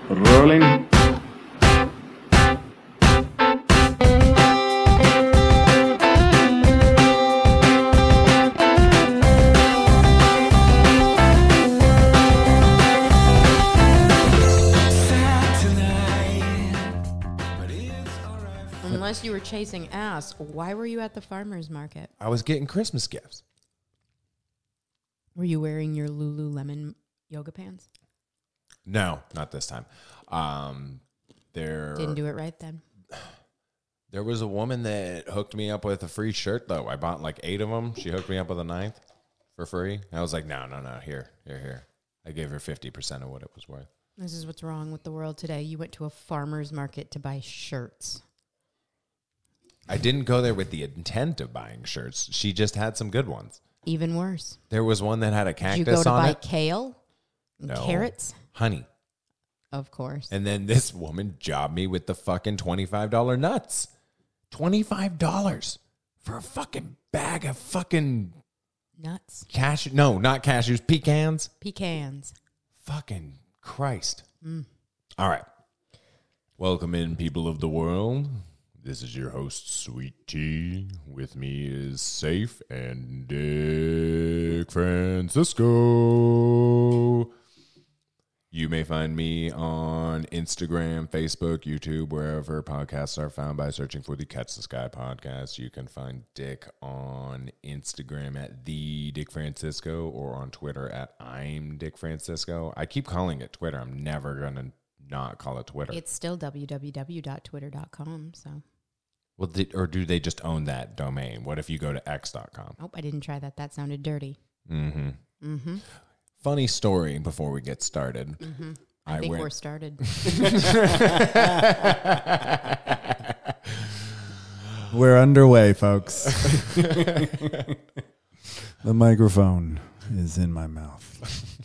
Rolling. Unless you were chasing ass, why were you at the farmer's market? I was getting Christmas gifts. Were you wearing your Lululemon yoga pants? No, not this time. Didn't do it right then. There was a woman that hooked me up with a free shirt, though. I bought like 8 of them. She hooked me up with a 9th for free. I was like, no. Here. I gave her 50% of what it was worth. This is what's wrong with the world today. You went to a farmer's market to buy shirts. I didn't go there with the intent of buying shirts. She just had some good ones. Even worse. There was one that had a cactus on it. Did you go to buy kale and carrots? Honey. Of course. And then this woman jobbed me with the fucking $25 nuts. $25 for a fucking bag of fucking... Nuts. Cashew? No, not cashews. Pecans. Pecans. Fucking Christ. All right. Welcome in, people of the world. This is your host, Sweet Tea. With me is Saif and Dick Francisco. You may find me on Instagram, Facebook, YouTube, wherever podcasts are found by searching for the Catch the Sky podcast. You can find Dick on Instagram at the Dick Francisco or on Twitter at I'm Dick Francisco. I keep calling it Twitter. I'm never going to not call it Twitter. It's still www.twitter.com, so... Well, or do they just own that domain? What if you go to x.com? Oh, I didn't try that. That sounded dirty. Funny story before we get started. I think we're started. We're underway, folks. The microphone is in my mouth.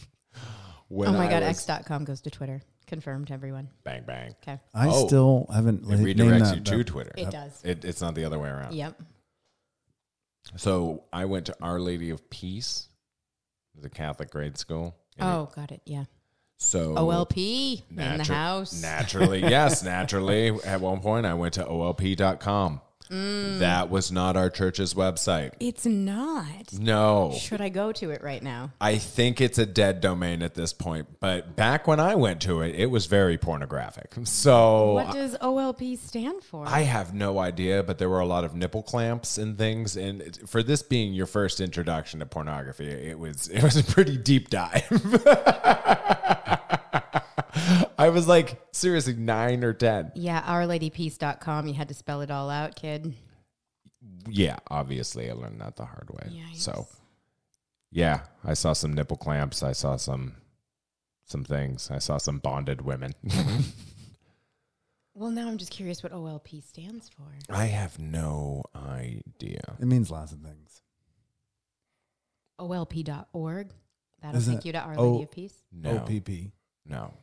Oh my God, x.com goes to Twitter. Confirmed, everyone. Bang, bang. Okay. I still haven't It redirects you to Twitter. It does. It's not the other way around. Yep. So I went to Our Lady of Peace, the Catholic grade school. Oh, got it. Yeah. So OLP in the house. Naturally. At one point, I went to OLP.com. That was not our church's website. It's not. No. Should I go to it right now? I think it's a dead domain at this point. But back when I went to it, it was very pornographic. So what does OLP stand for? I have no idea, but there were a lot of nipple clamps and things. And for this being your first introduction to pornography, it was a pretty deep dive. I was like, seriously, 9 or 10. Yeah, OurLadyPeace.com. You had to spell it all out, kid. Yeah, obviously, I learned that the hard way. Yikes. So, yeah, I saw some nipple clamps. I saw some things. I saw some bonded women. Well, now I'm just curious what OLP stands for. I have no idea. It means lots of things. OLP.org. That'll Isn't take you to Our Lady of Peace. No. OPP. No.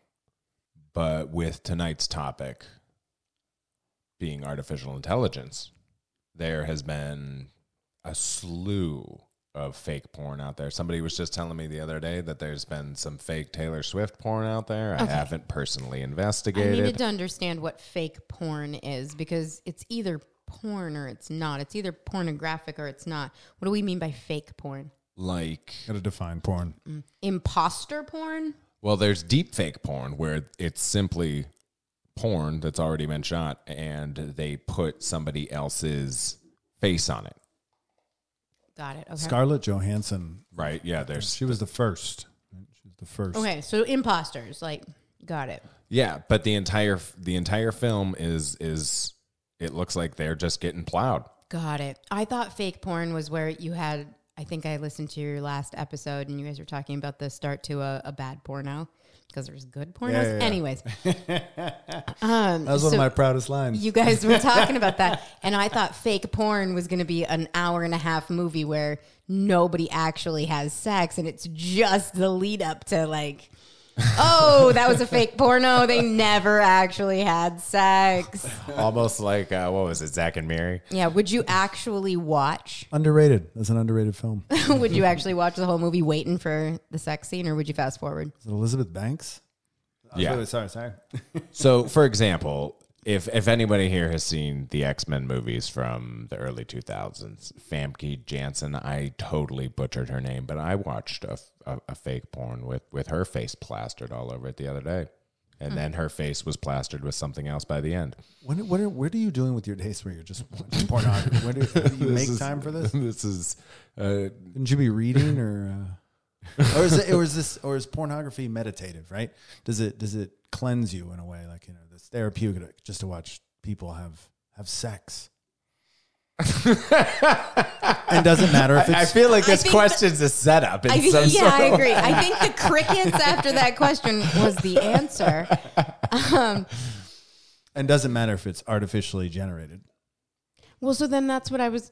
But with tonight's topic being artificial intelligence, there has been a slew of fake porn out there. Somebody was just telling me the other day that there's been some fake Taylor Swift porn out there. I haven't personally investigated. I needed to understand what fake porn is because it's either porn or it's not. It's either pornographic or it's not. What do we mean by fake porn? Like, Gotta define porn. Imposter porn? well, there's deep fake porn where it's simply porn that's already been shot and they put somebody else's face on it. Got it. Okay. Scarlett Johansson. Right? Yeah, She was the first. She was the first. Okay, so imposters, got it. Yeah, but the entire film is it looks like they're just getting plowed. Got it. I thought fake porn was where you had, I think I listened to your last episode and you guys were talking about the start to a bad porno because there's good pornos. Yeah. Anyways. That was one of my proudest lines. You guys were talking about that. And I thought fake porn was going to be an 1.5 hour movie where nobody actually has sex and it's just the lead up to oh, that was a fake porno. They never actually had sex. Almost like, what was it, Zack and Mary? Yeah, would you actually watch? Underrated. That's an underrated film. Is Would you actually watch the whole movie waiting for the sex scene, or would you fast forward? it Elizabeth Banks? Yeah. Sorry. So, for example, if anybody here has seen the X-Men movies from the early 2000s, Famke Janssen, I totally butchered her name, but I watched a fake porn with her face plastered all over it the other day. And then her face was plastered with something else by the end. What are you doing with your days where you're just watching pornography? How do you make time for this? This is... Shouldn't you be reading or is pornography meditative, right? Does it cleanse you in a way, like, this therapeutic just to watch people have sex? And doesn't matter if it's... I feel like this question's a setup. I agree. I think the crickets after that question was the answer. And doesn't matter if it's artificially generated. Well, so then that's what I was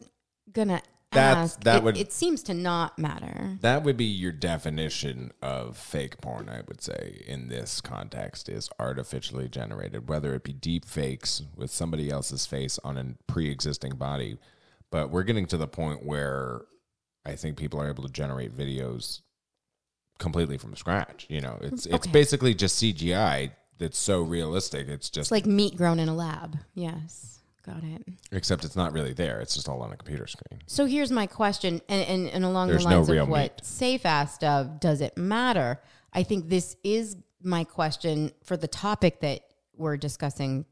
gonna ask. It seems to not matter. That would be your definition of fake porn, I would say, in this context, is artificially generated, whether it be deep fakes with somebody else's face on a pre-existing body. But we're getting to the point where I think people are able to generate videos completely from scratch. It's basically just CGI that's so realistic. It's like meat grown in a lab. Yes. Got it. Except it's not really there. It's just all on a computer screen. So here's my question, and along the lines of what Saif asked of, does it matter? I think this is my question for the topic that we're discussing,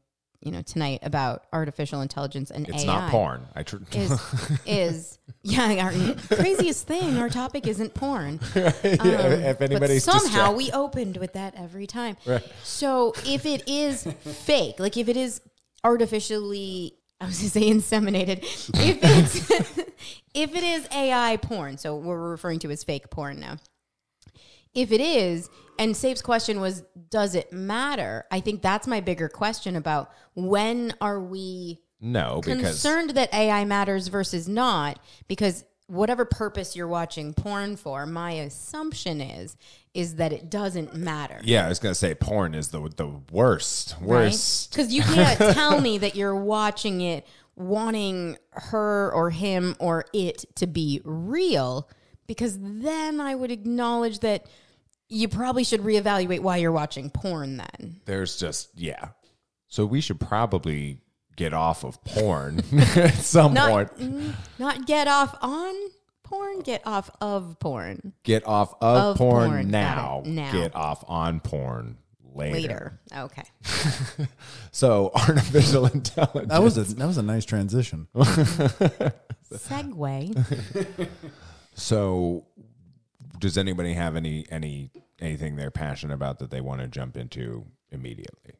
tonight about artificial intelligence and AI. It's not porn. Our craziest thing. Our topic isn't porn. If anybody's but somehow we opened with that every time. Right. So if it is fake, like if it is artificially, I was going to say inseminated. If it is AI porn, so what we're referring to as fake porn now. If it is, and Saif's question was, does it matter? I think that's my bigger question about when are we concerned that AI matters versus not, because whatever purpose you're watching porn for, my assumption is that it doesn't matter. Yeah, I was going to say porn is the worst. Because you can't tell me that you're watching it wanting her or him or it to be real, because then I would acknowledge that you probably should reevaluate why you're watching porn then. There's So we should probably get off of porn at some point. Not get off on porn, get off of porn. Get off of porn now. Get off on porn later. Okay. So artificial intelligence. That was a nice transition. Segue. So does anybody have anything they're passionate about that they want to jump into immediately?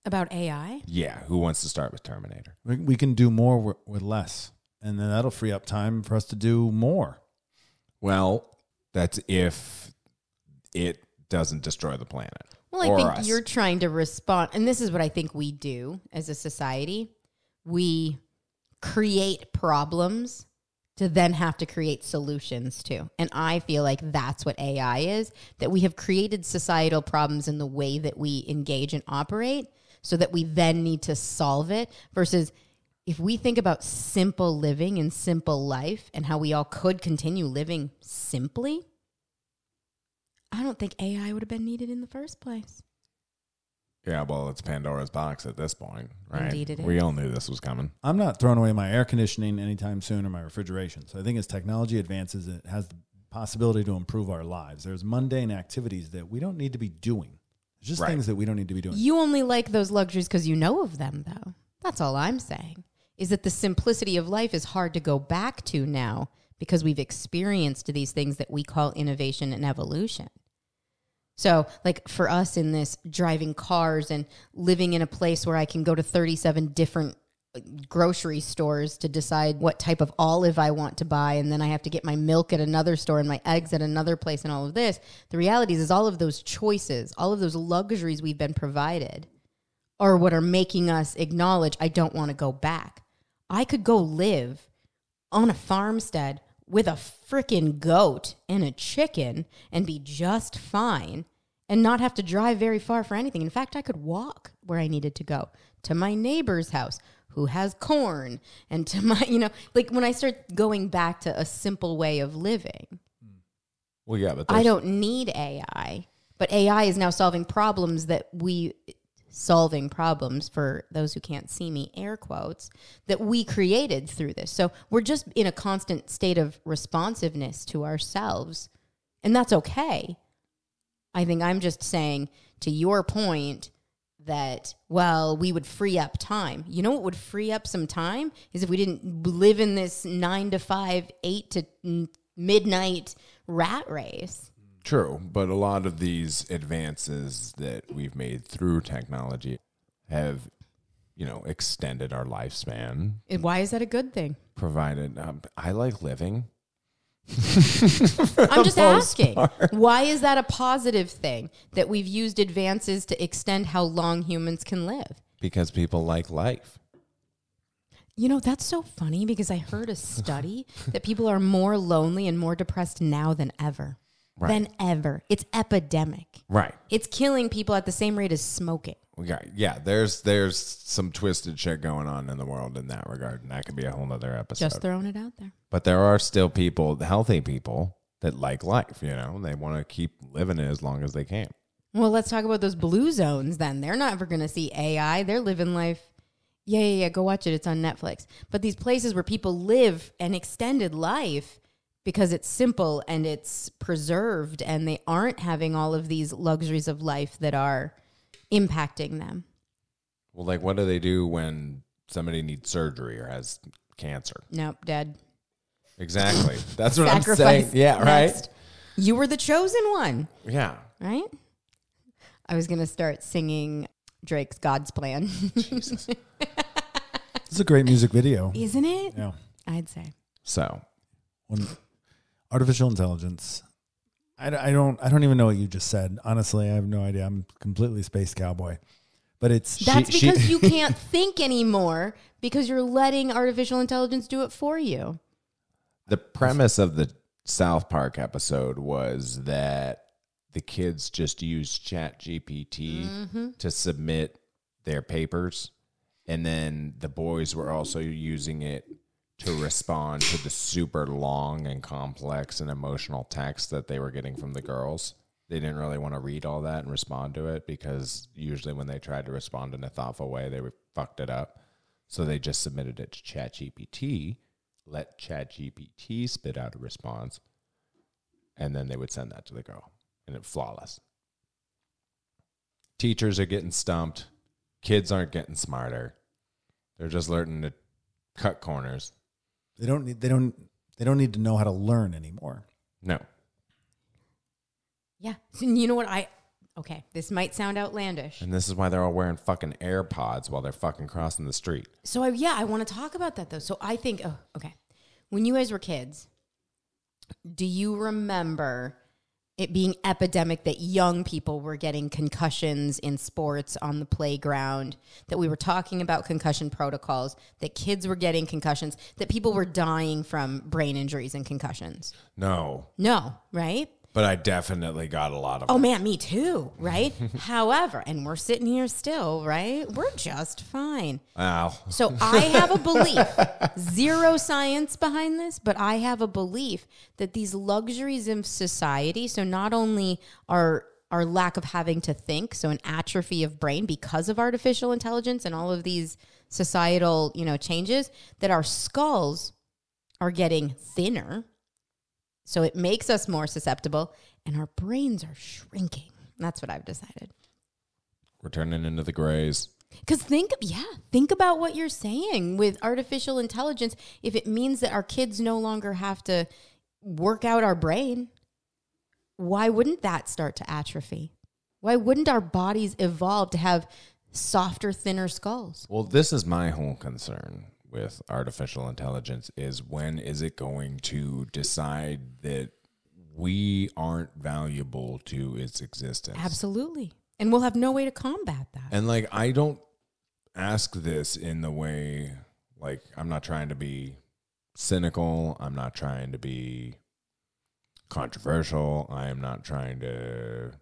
About AI? Yeah. Who wants to start with Terminator? We can do more with less, and then that'll free up time for us to do more. Well, that's if it doesn't destroy the planet. Well, I think you're trying to respond, and this is what I think we do as a society. We create problems to then have to create solutions to. And I feel like that's what AI is, that we have created societal problems in the way that we engage and operate so that we then need to solve it, versus if we think about simple living and simple life and how we all could continue living simply, I don't think AI would have been needed in the first place. Yeah, well, it's Pandora's box at this point, right? Indeed it is. We all knew this was coming. I'm not throwing away my air conditioning anytime soon or my refrigeration. So I think as technology advances, it has the possibility to improve our lives. There's mundane activities that we don't need to be doing. It's just things that we don't need to be doing. You only like those luxuries because you know of them, though. That's all I'm saying, is that the simplicity of life is hard to go back to now because we've experienced these things that we call innovation and evolution. So, like for us in this, driving cars and living in a place where I can go to 37 different grocery stores to decide what type of olive I want to buy, and then I have to get my milk at another store and my eggs at another place and all of this. The reality is all of those choices, all of those luxuries we've been provided are what are making us acknowledge I don't want to go back. I could go live on a farmstead with a freaking goat and a chicken and be just fine and not have to drive very far for anything. In fact, I could walk where I needed to go, to my neighbor's house who has corn, and to my, like when I start going back to a simple way of living. Well, yeah, but I don't need AI But AI is now solving problems for those who can't see me, air quotes, that we created through this. So we're just in a constant state of responsiveness to ourselves. And that's okay. I think I'm just saying, to your point, that, well, we would free up time. You know what would free up some time is if we didn't live in this 9 to 5, 8 to midnight rat race. True, but a lot of these advances that we've made through technology have, extended our lifespan. And why is that a good thing? Provided, I like living. I'm just asking, why is that a positive thing that we've used advances to extend how long humans can live? Because people like life. That's so funny because I heard a study that people are more lonely and more depressed now than ever. Right. Than ever. It's epidemic. Right. It's killing people at the same rate as smoking. Yeah, there's some twisted shit going on in the world in that regard, and that could be a whole nother episode. Just throwing it out there. But there are still people, healthy people, that like life, and they want to keep living it as long as they can. Well, let's talk about those blue zones then. They're not ever going to see AI. They're living life. Yeah. Go watch it. It's on Netflix. But these places where people live an extended life because it's simple and it's preserved and they aren't having all of these luxuries of life that are impacting them. Well, like, what do they do when somebody needs surgery or has cancer? Nope, dead. Exactly. That's what Sacrifice. I'm saying. Yeah, Next. right? You were the chosen one. Yeah. Right? I was going to start singing Drake's God's Plan. Jesus. It's a great music video. Isn't it? Yeah. I'd say. So, When artificial intelligence, I don't even know what you just said. Honestly, I have no idea. I'm completely space cowboy. But that's because you can't think anymore because you're letting artificial intelligence do it for you. the premise of the South Park episode was that the kids just used ChatGPT to submit their papers, and then the boys were also using it to respond to the super long and complex and emotional text that they were getting from the girls. They didn't really want to read all that and respond to it because usually when they tried to respond in a thoughtful way, they fucked it up. So they just submitted it to ChatGPT, let ChatGPT spit out a response, and then they would send that to the girl, and it's flawless. Teachers are getting stumped. Kids aren't getting smarter. They're just learning to cut corners. They don't need to know how to learn anymore. No. Yeah. So you know what? Okay, this might sound outlandish. And this is why they're all wearing fucking AirPods while they're fucking crossing the street. So, I want to talk about that, though. So, I think, when you guys were kids, do you remember it being epidemic that young people were getting concussions in sports on the playground, that we were talking about concussion protocols, that kids were getting concussions, that people were dying from brain injuries and concussions? No, right? but I definitely got a lot of Oh, them. man, me too, right? However, and we're sitting here still, right? We're just fine. Ow. So I have a belief, zero science behind this, but I have a belief that these luxuries of society, so not only our lack of having to think, so an atrophy of brain because of artificial intelligence and all of these societal, changes, that our skulls are getting thinner. So it makes us more susceptible, and our brains are shrinking. That's what I've decided. We're turning into the grays. Because think about what you're saying with artificial intelligence. If it means that our kids no longer have to work out our brain, why wouldn't that start to atrophy? Why wouldn't our bodies evolve to have softer, thinner skulls? Well, this is my whole concern with artificial intelligence is when is it going to decide that we aren't valuable to its existence? Absolutely. And we'll have no way to combat that. And I don't ask this in the way, I'm not trying to be cynical. I'm not trying to be controversial. I am not trying to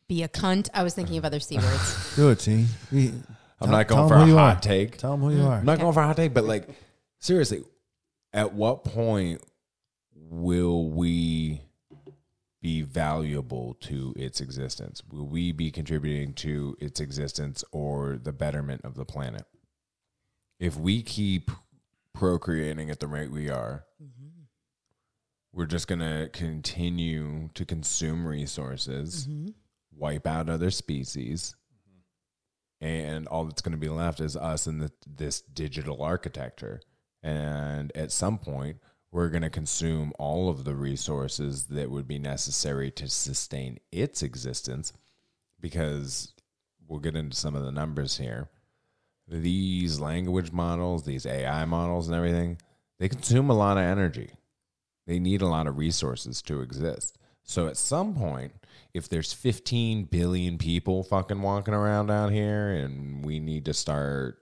be a cunt. I was thinking of other C words. Do it, T. I'm not going for a hot take. Tell them who you are. I'm not going for a hot take, but seriously, at what point will we be valuable to its existence? Will we be contributing to its existence or the betterment of the planet? If we keep procreating at the rate we are, we're just going to continue to consume resources, wipe out other species, and all that's going to be left is us and this digital architecture. And at some point, we're going to consume all of the resources that would be necessary to sustain its existence, because we'll get into some of the numbers here. These language models, these AI models and everything, they consume a lot of energy. They need a lot of resources to exist. So at some point, if there's 15 billion people fucking walking around out here and we need to start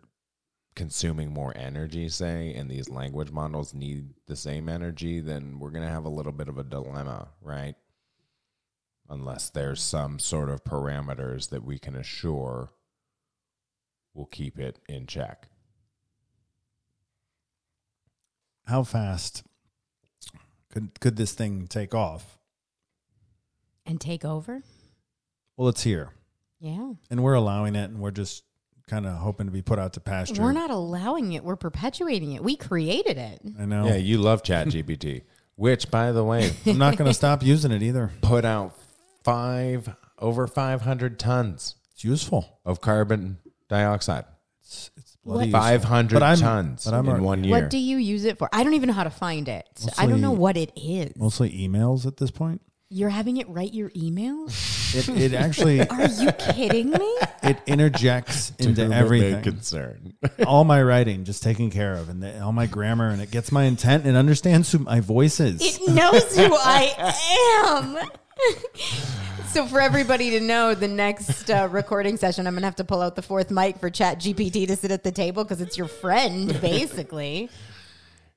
consuming more energy, say, and these language models need the same energy, then we're going to have a little bit of a dilemma, right? Unless there's some sort of parameters that we can assure will keep it in check. How fast could this thing take off? And take over? Well, it's here. Yeah. And we're allowing it, and we're just kind of hoping to be put out to pasture. We're not allowing it. We're perpetuating it. We created it. I know. Yeah, you love ChatGPT, which, by the way, I'm not going to stop using it either. put out over 500 tons It's useful. of carbon dioxide. It's bloody 500 tons but I'm in 1 year. What do you use it for? I don't even know how to find it. I don't know what it is. Mostly emails at this point. You're having it write your email? It actually Are you kidding me? it interjects To into whom it may everything. concern. All my writing just taken care of, and all my grammar, and it gets my intent and understands who my voice is. It knows who I am. So for everybody to know, the next recording session, I'm going to have to pull out the fourth mic for ChatGPT to sit at the table because it's your friend, basically.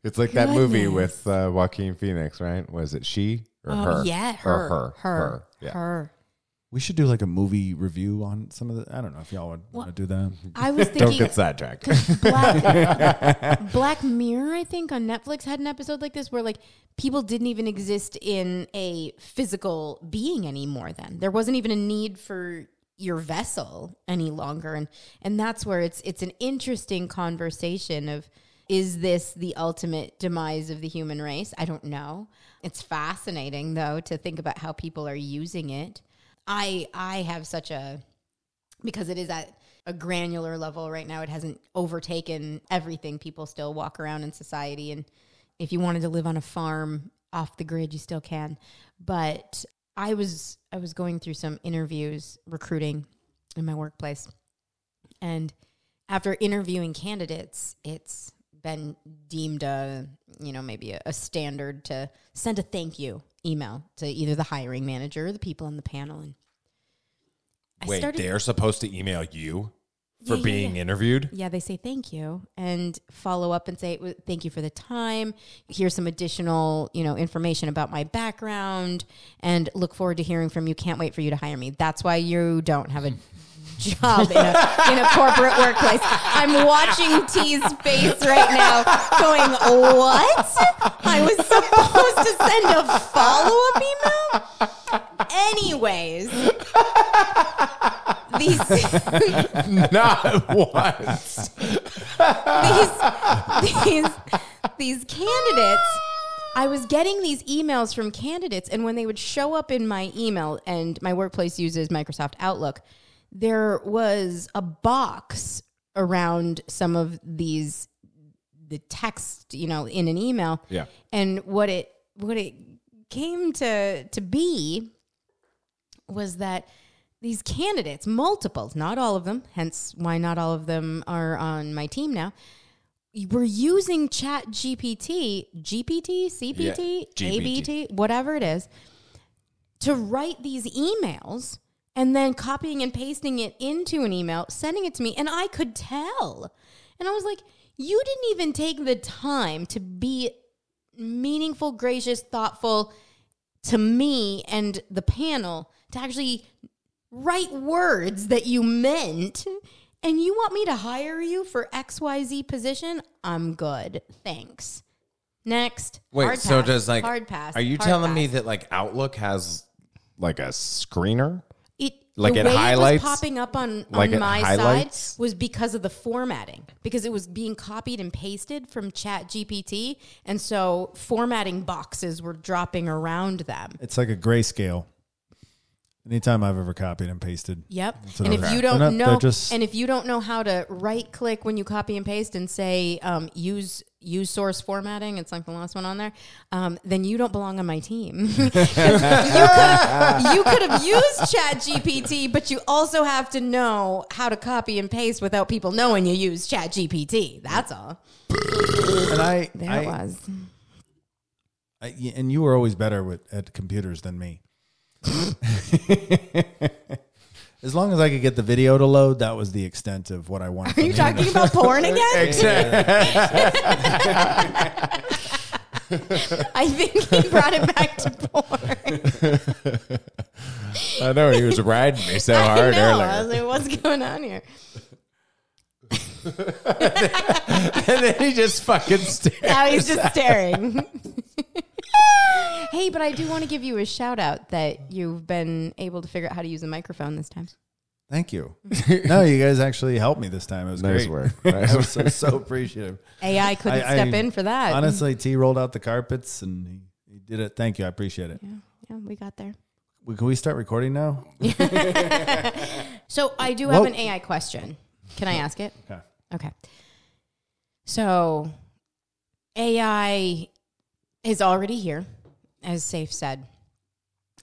It's like that movie with Joaquin Phoenix, right? Was it she or her? Yeah, Or her. her. Yeah. Her. We should do like a movie review on some of the. I don't know if y'all would want to do that. I was Don't thinking get sidetracked. Black Mirror, I think, on Netflix had an episode like this where like people didn't even exist in a physical being anymore then. There wasn't even a need for your vessel any longer. And that's where it's an interesting conversation of, is this the ultimate demise of the human race? I don't know. It's fascinating, though, to think about how people are using it. I have such a, because it is at a granular level right now, it hasn't overtaken everything. People still walk around in society. And if you wanted to live on a farm off the grid, you still can. But I was going through some interviews, recruiting in my workplace. And after interviewing candidates, it's been deemed maybe a standard to send a thank you email to either the hiring manager or the people on the panel. And Wait, they're supposed to email you for being interviewed? Yeah, they say thank you and follow up and say thank you for the time. Here's some additional, information about my background and look forward to hearing from you. Can't wait for you to hire me. That's why you don't have a job in a corporate workplace. I'm watching T's face right now going, what? I was supposed to send a follow-up email? Anyways, Not once. these candidates, I was getting these emails from candidates, and when they would show up in my email, and my workplace uses Microsoft Outlook, there was a box around some of the text, in an email. Yeah. And what it came to be was that these candidates, multiples, not all of them, hence why not all of them are on my team now, were using ChatGPT, CPT, ABT, whatever it is, to write these emails and then copying and pasting it into an email, sending it to me, and I could tell. And I was like, you didn't even take the time to be meaningful, gracious, thoughtful to me and the panel to actually write words that you meant, and you want me to hire you for XYZ position? I'm good. Thanks. Next. Wait, Hard so pass. does Hard pass. are you Hard telling pass. me that Outlook has like a screener? Like it way highlights? It was popping up on Like it my highlights? side was because of the formatting, because it was being copied and pasted from ChatGPT, and so formatting boxes were dropping around them. It's like a grayscale. Anytime I've ever copied and pasted. Yep. That's And what if I- you they're don't not- know, they're just- and if you don't know how to right click when you copy and paste and say use source formatting, it's like the last one on there, then you don't belong on my team. You could have used ChatGPT, but you also have to know how to copy and paste without people knowing you use ChatGPT. That's all. And There it was. And you were always better at computers than me. As long as I could get the video to load, that was the extent of what I wanted. Are you talking about porn again? I think he brought it back to porn. I know, he was riding me so hard I earlier. was like, what's going on here? And then he just fucking stared. Now he's just staring. Hey, but I do want to give you a shout out that you've been able to figure out how to use a microphone this time. Thank you. No, you guys actually helped me this time. It was Nice great. work. I was so appreciative. AI couldn't step in for that. Honestly, T rolled out the carpets and he did it. Thank you. I appreciate it. Yeah, we got there. Can we start recording now? So I do have an AI question. Can I ask it? Okay. Okay. So AI is already here, as Saif said.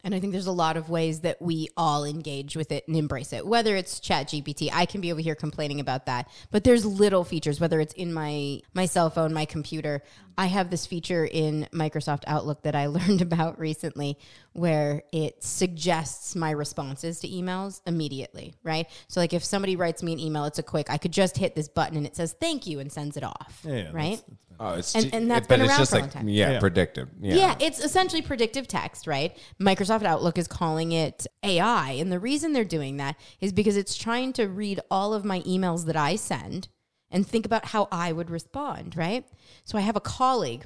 And I think there's a lot of ways that we all engage with it and embrace it. Whether it's ChatGPT, I can be over here complaining about that. But there's little features, whether it's in my cell phone, my computer. I have this feature in Microsoft Outlook that I learned about recently where it suggests my responses to emails immediately, right? So like if somebody writes me an email, I could just hit this button and it says thank you and sends it off, right? And that's been around for a long time. Yeah, predictive. Yeah, it's essentially predictive text, right? Microsoft Outlook is calling it AI. And the reason they're doing that is because it's trying to read all of my emails that I send and think about how I would respond, right? So I have a colleague,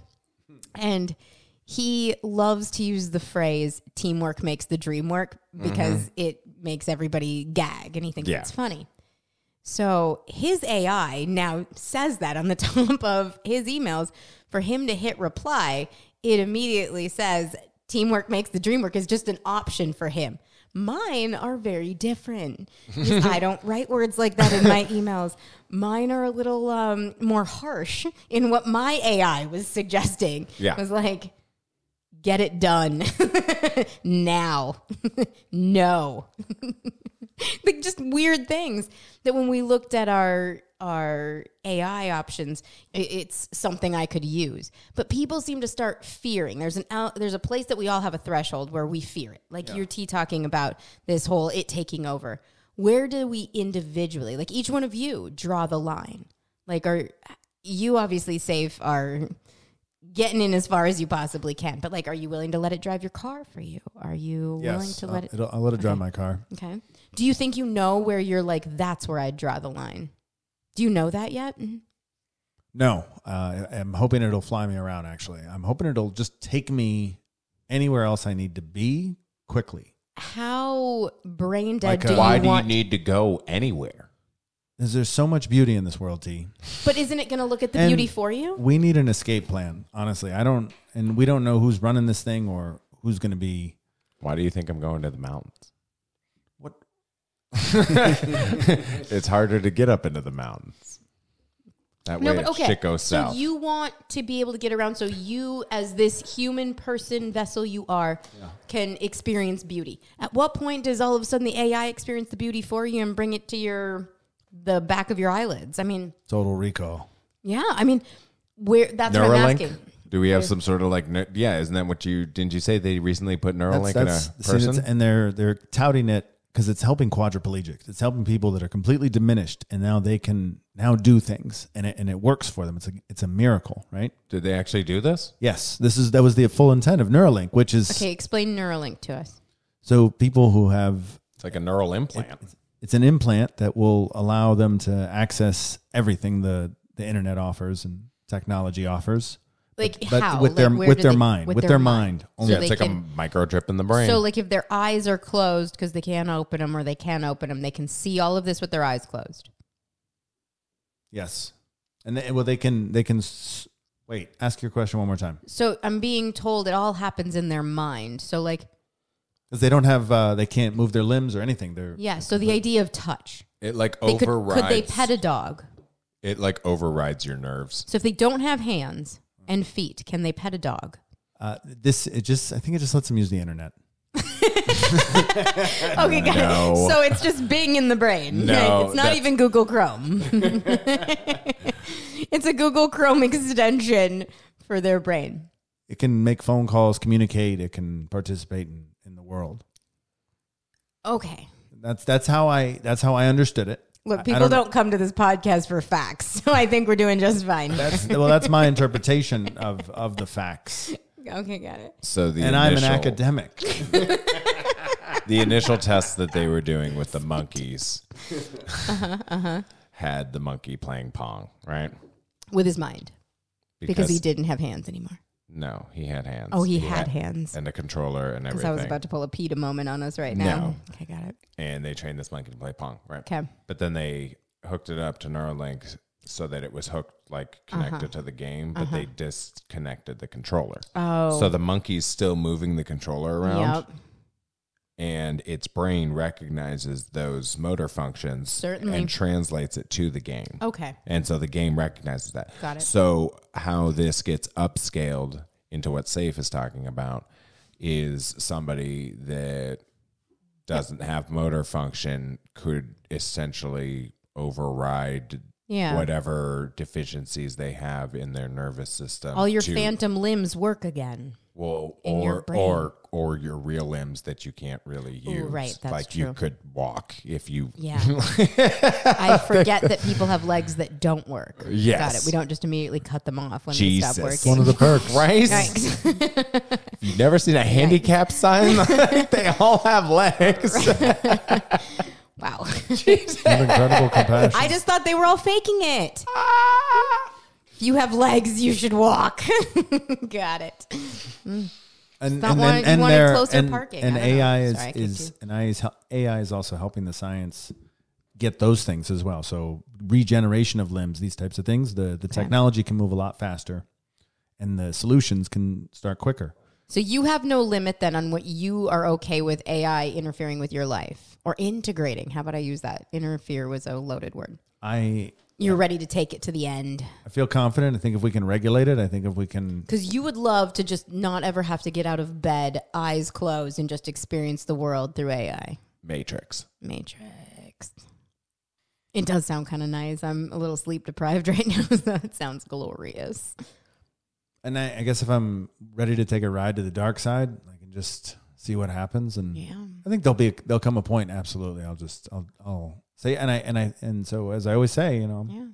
and he loves to use the phrase, teamwork makes the dream work, because it makes everybody gag, and he thinks it's funny. So his AI now says that on the top of his emails. For him to hit reply, it immediately says, teamwork makes the dream work is just an option for him. Mine are very different. I don't write words like that in my emails. Mine are a little more harsh in what my AI was suggesting. Yeah. It was like, get it done now. No. Like just weird things that when we looked at our AI options, it's something I could use. But people seem to start fearing. There's a place that we all have a threshold where we fear it. Like you're talking about this whole it taking over. Where do we individually, like each one of you, draw the line? Like you obviously, Saif, are getting in as far as you possibly can. But like, are you willing to let it drive your car for you? Are you willing to let it? I'll let it drive my car. Okay. Do you think you know where you're like, that's where I'd draw the line? Do you know that yet? No, I'm hoping it'll fly me around, actually. I'm hoping it'll just take me anywhere else I need to be quickly. How brain dead Why do you need to go anywhere? Because there's so much beauty in this world, T. But isn't it going to look at the And beauty for you? We need an escape plan, honestly. We don't know who's running this thing or who's going to be. Why do you think I'm going to the mountains? What? It's harder to get up into the mountains. That way shit goes south. So you want to be able to get around so you, as this human person vessel you are, can experience beauty. At what point does all of a sudden the AI experience the beauty for you and bring it to the back of your eyelids? I mean... Total recall. Yeah, I mean, that's Neuralink? what I'm asking. Do we have some sort of isn't that what didn't you say they recently put Neuralink in a person? And they're touting it because it's helping quadriplegics. It's helping people that are completely diminished, and now they can now do things, and it works for them. It's a miracle, right? Did they actually do this? Yes, that was the full intent of Neuralink, which is okay. Explain Neuralink to us. So people who have it's like a neural implant. It's an implant that will allow them to access everything the internet offers and technology offers, Like but how? with their Like, where with do their they- mind, with with their their mind. mind. So Only Yeah, it's they like a microchip in the brain. So, like, if their eyes are closed because they can't open them or they can open them, they can see all of this with their eyes closed. yes, and they can wait. Ask your question one more time. So, I'm being told it all happens in their mind. So, like, Because they don't have, they can't move their limbs or anything. They're yeah. So, the idea of touch. it like They overrides. could they pet a dog? It like overrides your nerves. So, if they don't have hands and feet, can they pet a dog? I think it just lets them use the internet. Okay, got No. it. So it's just Bing in the brain. No, Right? It's not that's- even Google Chrome. It's a Google Chrome extension for their brain. It can make phone calls, communicate. It can participate in the world. Okay. That's how I understood it. Look, I people don't come to this podcast for facts, so I think we're doing just fine. That's my interpretation of the facts. Okay, got it. So the And I'm an initial- academic. The initial test that they were doing with the monkeys had the monkey playing Pong, right? With his mind, because he didn't have hands anymore. No, he had hands. Oh, he had hands. and a controller and Because everything. I was about to pull a PETA moment on us right now. No. Okay, got it. And they trained this monkey to play Pong, right? Okay. But then they hooked it up to Neuralink so that it was hooked, like connected to the game, but they disconnected the controller. Oh. So the monkey's still moving the controller around. Yep. And its brain recognizes those motor functions Certainly. and translates it to the game. Okay. And so the game recognizes that. Got it. So how this gets upscaled into what Saif is talking about is somebody that doesn't have motor function could essentially override Yeah. whatever deficiencies they have in their nervous system. All your to- phantom limbs work again. well, in your brain. or your real limbs that you can't really use. right, that's like true. you could walk if you. Yeah. I forget that people have legs that don't work. Yes. Got it. We don't just immediately cut them off when Jesus. they stop working. One of the perks. Right? Right. You've never seen a handicap sign? They all have legs. Wow. Have incredible compassion. I just thought they were all faking it. If you have legs, you should walk. Got it. and not wanting- you wanted closer parking. And I don't know. AI Sorry, I kicked you. AI is also helping the science get those things as well. So regeneration of limbs, these types of things, the technology can move a lot faster, and the solutions can start quicker. So you have no limit then on what you are okay with AI interfering with your life or integrating. How about I use that? Interfere was a loaded word. You're ready to take it to the end. I feel confident. I think if we can regulate it, I think if we can. Because you would love to just not ever have to get out of bed, eyes closed, and just experience the world through AI. Matrix. It does sound kind of nice. I'm a little sleep deprived right now, so it sounds glorious. And I guess if I'm ready to take a ride to the dark side, I can just see what happens. And Yeah. I think there'll come a point. Absolutely. I'll say, and so as I always say, Yeah. I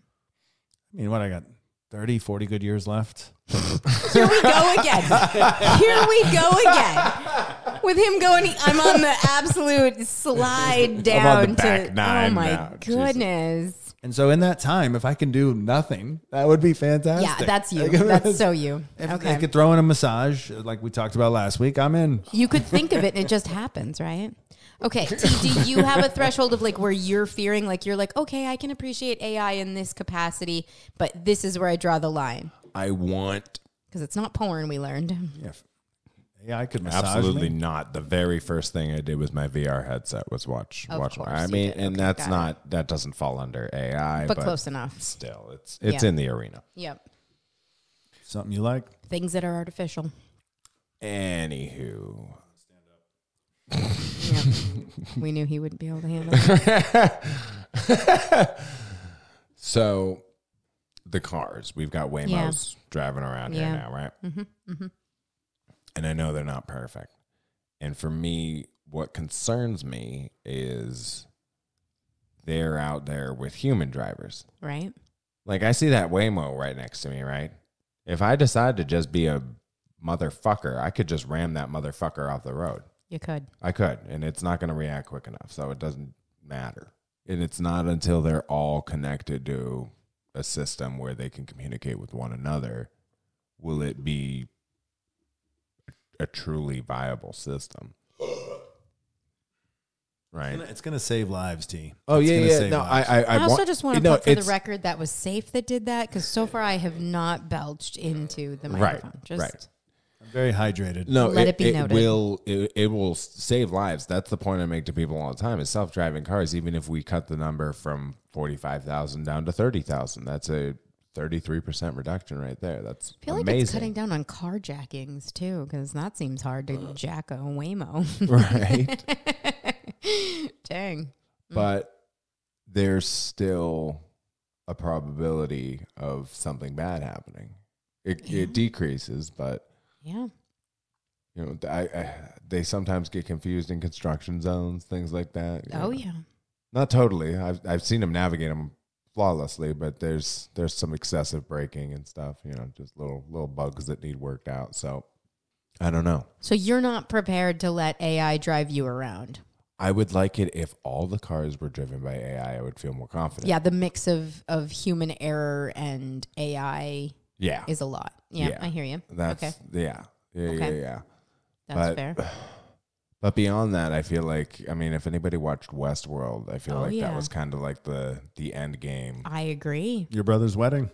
mean, what I got 30, 40 good years left. Here we go again. With him going, I'm on the absolute slide down I'm on the back to. nine Oh my now. goodness. And so in that time, if I can do nothing, that would be fantastic. Yeah, that's you. That's so you. If I Okay. could throw in a massage, like we talked about last week, I'm in. You could think of it and it just happens, right? Okay. T, do you have a threshold of like where you're fearing like you're like, okay, I can appreciate AI in this capacity, but this is where I draw the line? I want Because it's not porn, we learned. Yeah, I could massage absolutely me. not. The very first thing I did with my VR headset was watch. Of course I you mean, did. and Okay, that's got not that doesn't fall under AI, But close enough. Still, it's Yeah. in the arena. Yep. Something you like? Things that are artificial. Anywho, Yep. We knew he wouldn't be able to handle it. so the cars we've got Waymos Yeah. driving around here Yeah. now, right? And I know they're not perfect. And for me, what concerns me is they're out there with human drivers. Right? Like, I see that Waymo right next to me, right? If I decide to just be a motherfucker, I could just ram that motherfucker off the road. You could. I could, and it's not going to react quick enough, so it doesn't matter. And it's not until they're all connected to a system where they can communicate with one another will it be a truly viable system? Right. It's going to save lives, T. Oh, It's yeah, gonna yeah. save No, lives. I also just want to put for the it's- record that was Saif that did that, because so far I have not belched into the Right, microphone. Just right. I'm very hydrated. No, Let it be noted. It will save lives. That's the point I make to people all the time. Is self-driving cars. Even if we cut the number from 45,000 down to 30,000, that's a 33% reduction right there. That's I feel like amazing. it's cutting down on carjackings too, because that seems hard to jack a Waymo. Right. Dang. But there's still a probability of something bad happening. It decreases, but Yeah. you know, they sometimes get confused in construction zones, things like that. Oh, know. yeah. Not totally. I've seen them navigate them flawlessly, but there's some excessive braking and stuff. You know, just little bugs that need worked out. So I don't know. So you're not prepared to let AI drive you around? I would like it if all the cars were driven by AI. I would feel more confident. Yeah, the mix of human error and AI Yeah. is a lot. Yeah, Yeah. I hear you. That's okay. yeah. Okay. Yeah. That's But- fair. But beyond that, I feel like, I mean, if anybody watched Westworld, I feel Oh, like that yeah. was kind of like the end game I agree. Your brother's wedding?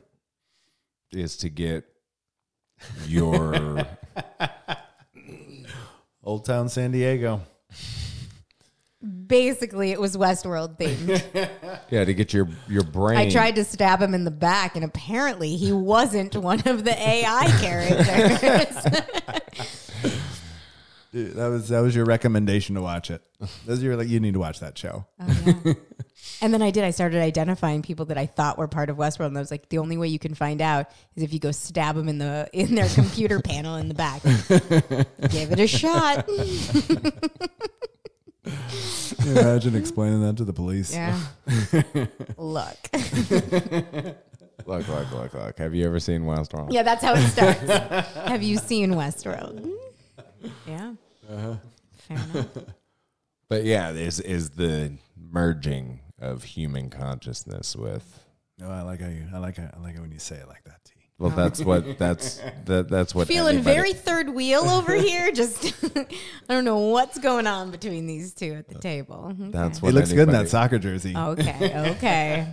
is to get your Old Town San Diego. Basically, it was Westworld themed. to get your brain. I tried to stab him in the back, and apparently he wasn't one of the AI characters. Dude, that was your recommendation to watch it. Those are like, you need to watch that show. Oh, yeah. And then I started identifying people that I thought were part of Westworld, and I was like, the only way you can find out is if you go stab them in their computer panel in the back. Give it a shot. Can you imagine explaining that to the police? Yeah. Look. Look. Have you ever seen Westworld? Yeah, that's how it starts. Have you seen Westworld? Yeah. Fair enough. But yeah, this is the merging of human consciousness with. No, I like it when you say it like that, T. Well, that's what Feeling anybody- very third wheel over here. Just I don't know what's going on between these two at the table. Okay. That's He what looks good in that anybody- soccer jersey. Okay.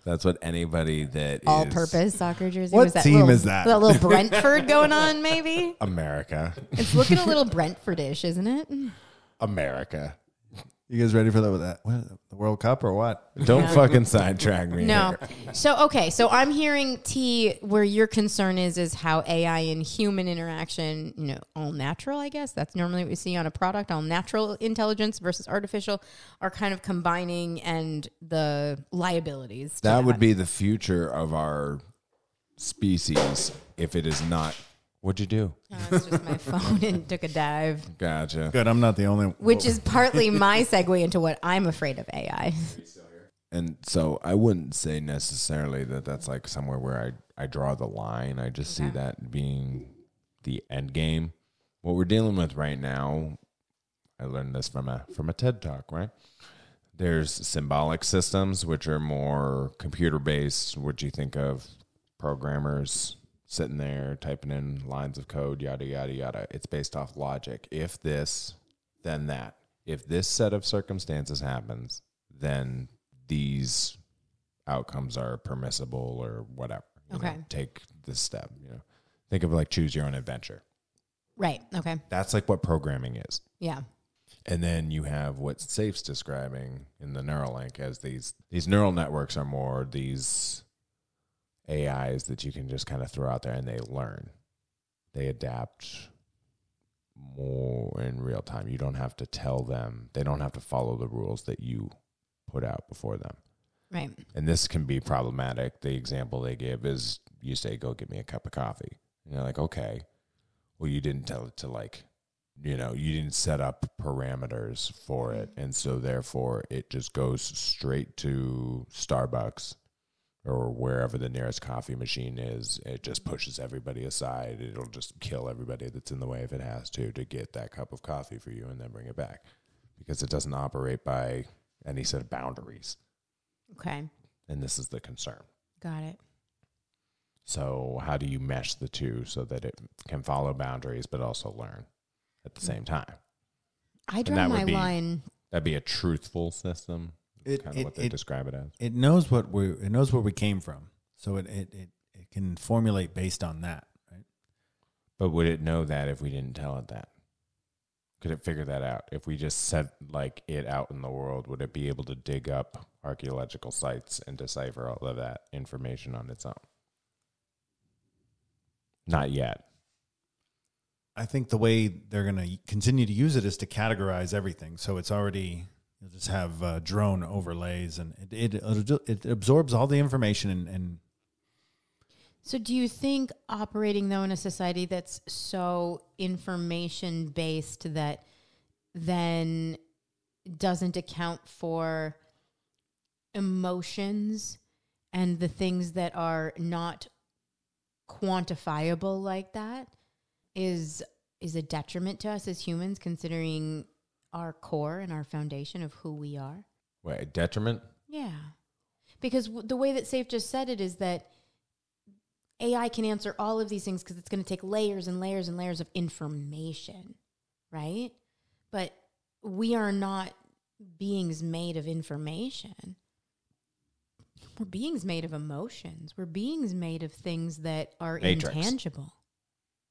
That's what anybody that All-purpose soccer jersey. What Was that team little, is that? That little Brentford going on, maybe? America. It's looking a little Brentfordish, isn't it? America. You guys ready for the World Cup or what? Don't Yeah. fucking sidetrack me. No. here. So I'm hearing, T, where your concern is how AI and human interaction, all natural, I guess. That's normally what we see on a product. All natural intelligence versus artificial are kind of combining, and the liabilities. to That would be the future of our species if it is not. What'd you do? It's just my phone and took a dive, Gotcha. Good, I'm not the only one. which is partly my segue into what I'm afraid of AI. And so I wouldn't say necessarily that that's like somewhere where I draw the line. I just see Okay. that being the end game. What we're dealing with right now, I learned this from a TED Talk, right? There's symbolic systems, which are more computer-based, which you think of programmers sitting there typing in lines of code, yada, yada, yada. It's based off logic. If this, then that. If this set of circumstances happens, then these outcomes are permissible or whatever. You Okay. know, take this step. Think of it like choose your own adventure. Right. Okay. That's like what programming is. Yeah. And then you have what Saif's describing in the Neuralink as these neural networks are more these AIs that you can just kind of throw out there and they learn. They adapt more in real time. You don't have to tell them. They don't have to follow the rules that you put out before them. Right. And this can be problematic. The example they give is you say, go get me a cup of coffee. And you're like, okay. Well, you didn't tell it to you didn't set up parameters for it. And so therefore it just goes straight to Starbucks or wherever the nearest coffee machine is. It just pushes everybody aside. It'll just kill everybody that's in the way if it has to get that cup of coffee for you and then bring it back because it doesn't operate by any set of boundaries. Okay. And this is the concern. Got it. So how do you mesh the two so that it can follow boundaries but also learn at the same time? I draw my line. That'd be a truthful system. Kind of what they describe it as. It knows where we came from, so it can formulate based on that, right? But would it know that if we didn't tell it that? Could it figure that out? If we just set like it out in the world, would it be able to dig up archaeological sites and decipher all of that information on its own? Not yet. I think the way they're going to continue to use it is to categorize everything. So it's already, you'll just have drone overlays, and it absorbs all the information. And so do you think operating, though, in a society that's so information-based that then doesn't account for emotions and the things that are not quantifiable like that is a detriment to us as humans, considering our core and our foundation of who we are? Wait, a detriment? Yeah. Because the way that Saif just said it is that AI can answer all of these things because it's going to take layers and layers and layers of information, right? But we are not beings made of information. We're beings made of emotions. We're beings made of things that are Matrix. Intangible.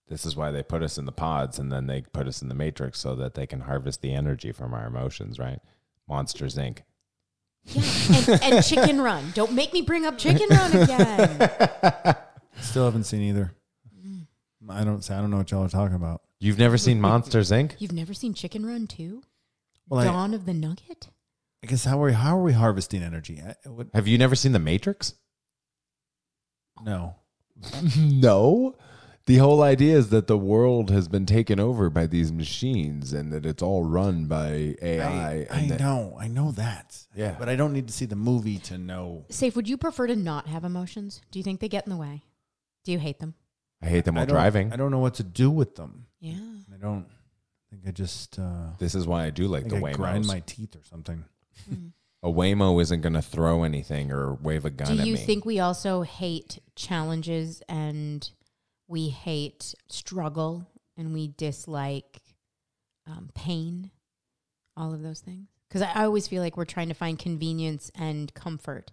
This is why they put us in the pods and then they put us in the Matrix so that they can harvest the energy from our emotions, right? Monsters, Inc. Yeah, and Chicken Run. Don't make me bring up Chicken Run again. Still haven't seen either. I don't know what y'all are talking about. You've never seen Monsters, Inc.? You've never seen Chicken Run 2? Well, Dawn of the Nugget? I guess how are we harvesting energy? Have you never seen The Matrix? No. No. The whole idea is that the world has been taken over by these machines and that it's all run by AI. I know that. Yeah. But I don't need to see the movie to know. Think, would you prefer to not have emotions? Do you think they get in the way? Do you hate them? I hate them while driving. I don't know what to do with them. Yeah. I don't think I just... This is why I do like the Waymos. Grind my teeth or something. A Waymo isn't going to throw anything or wave a gun at me. Do you think we also hate challenges and we hate struggle and we dislike pain? All of those things? Because I always feel like we're trying to find convenience and comfort.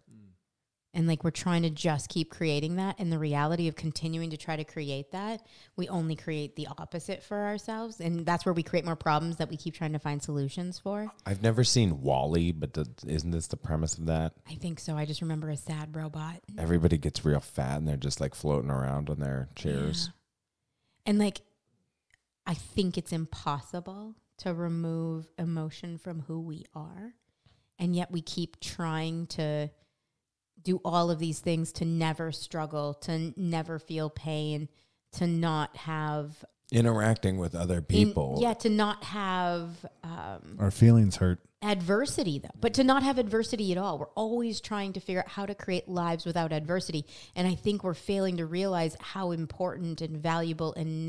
And like we're trying to just keep creating that. And the reality of continuing to try to create that, we only create the opposite for ourselves. And that's where we create more problems that we keep trying to find solutions for. I've never seen Wall-E, but isn't this the premise of that? I think so. I just remember a sad robot. Everybody gets real fat and they're just like floating around on their chairs. Yeah. And like, I think it's impossible to remove emotion from who we are. And yet we keep trying to do all of these things to never struggle, to never feel pain, to not have... Interacting with other people. To not have... our feelings hurt. Adversity, though. But to not have adversity at all. We're always trying to figure out how to create lives without adversity. And I think we're failing to realize how important and valuable and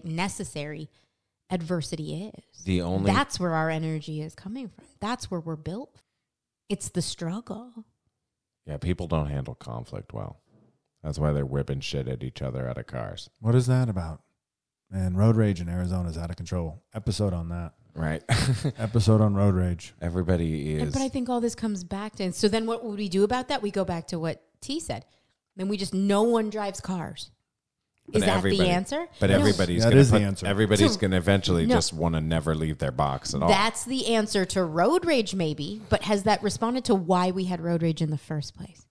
necessary adversity is. That's where our energy is coming from. That's where we're built. It's the struggle. Yeah, people don't handle conflict well. That's why they're whipping shit at each other out of cars. What is that about? Man, road rage in Arizona is out of control. Episode on that. Right. Episode on road rage. Everybody is. But I think all this comes back to... So then what would we do about that? We go back to what T said. Then no one drives cars. Is that the answer? But everybody's that going is the answer. Everybody's going to eventually just want to never leave their box at all. That's the answer to road rage, maybe. But has that responded to why we had road rage in the first place?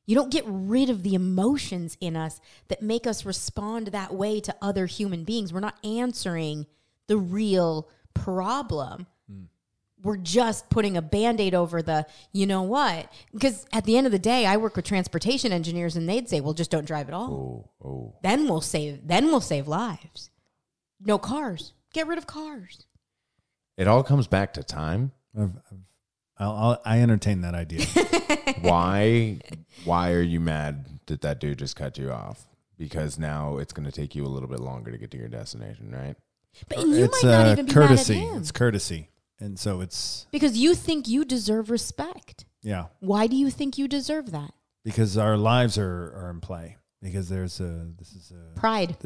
You don't get rid of the emotions in us that make us respond that way to other human beings. We're not answering the real problem. We're just putting a Band-Aid over the, you know what? Because at the end of the day, I work with transportation engineers and they'd say, well, just don't drive at all. Oh. Then we'll save lives. No cars. Get rid of cars. It all comes back to time. I entertain that idea. Why are you mad that dude just cut you off? Because now it's going to take you a little bit longer to get to your destination, right? But you might not even be courtesy. mad at him. It's courtesy. And so it's... Because you think you deserve respect. Yeah. Why do you think you deserve that? Because our lives are in play. because this is pride,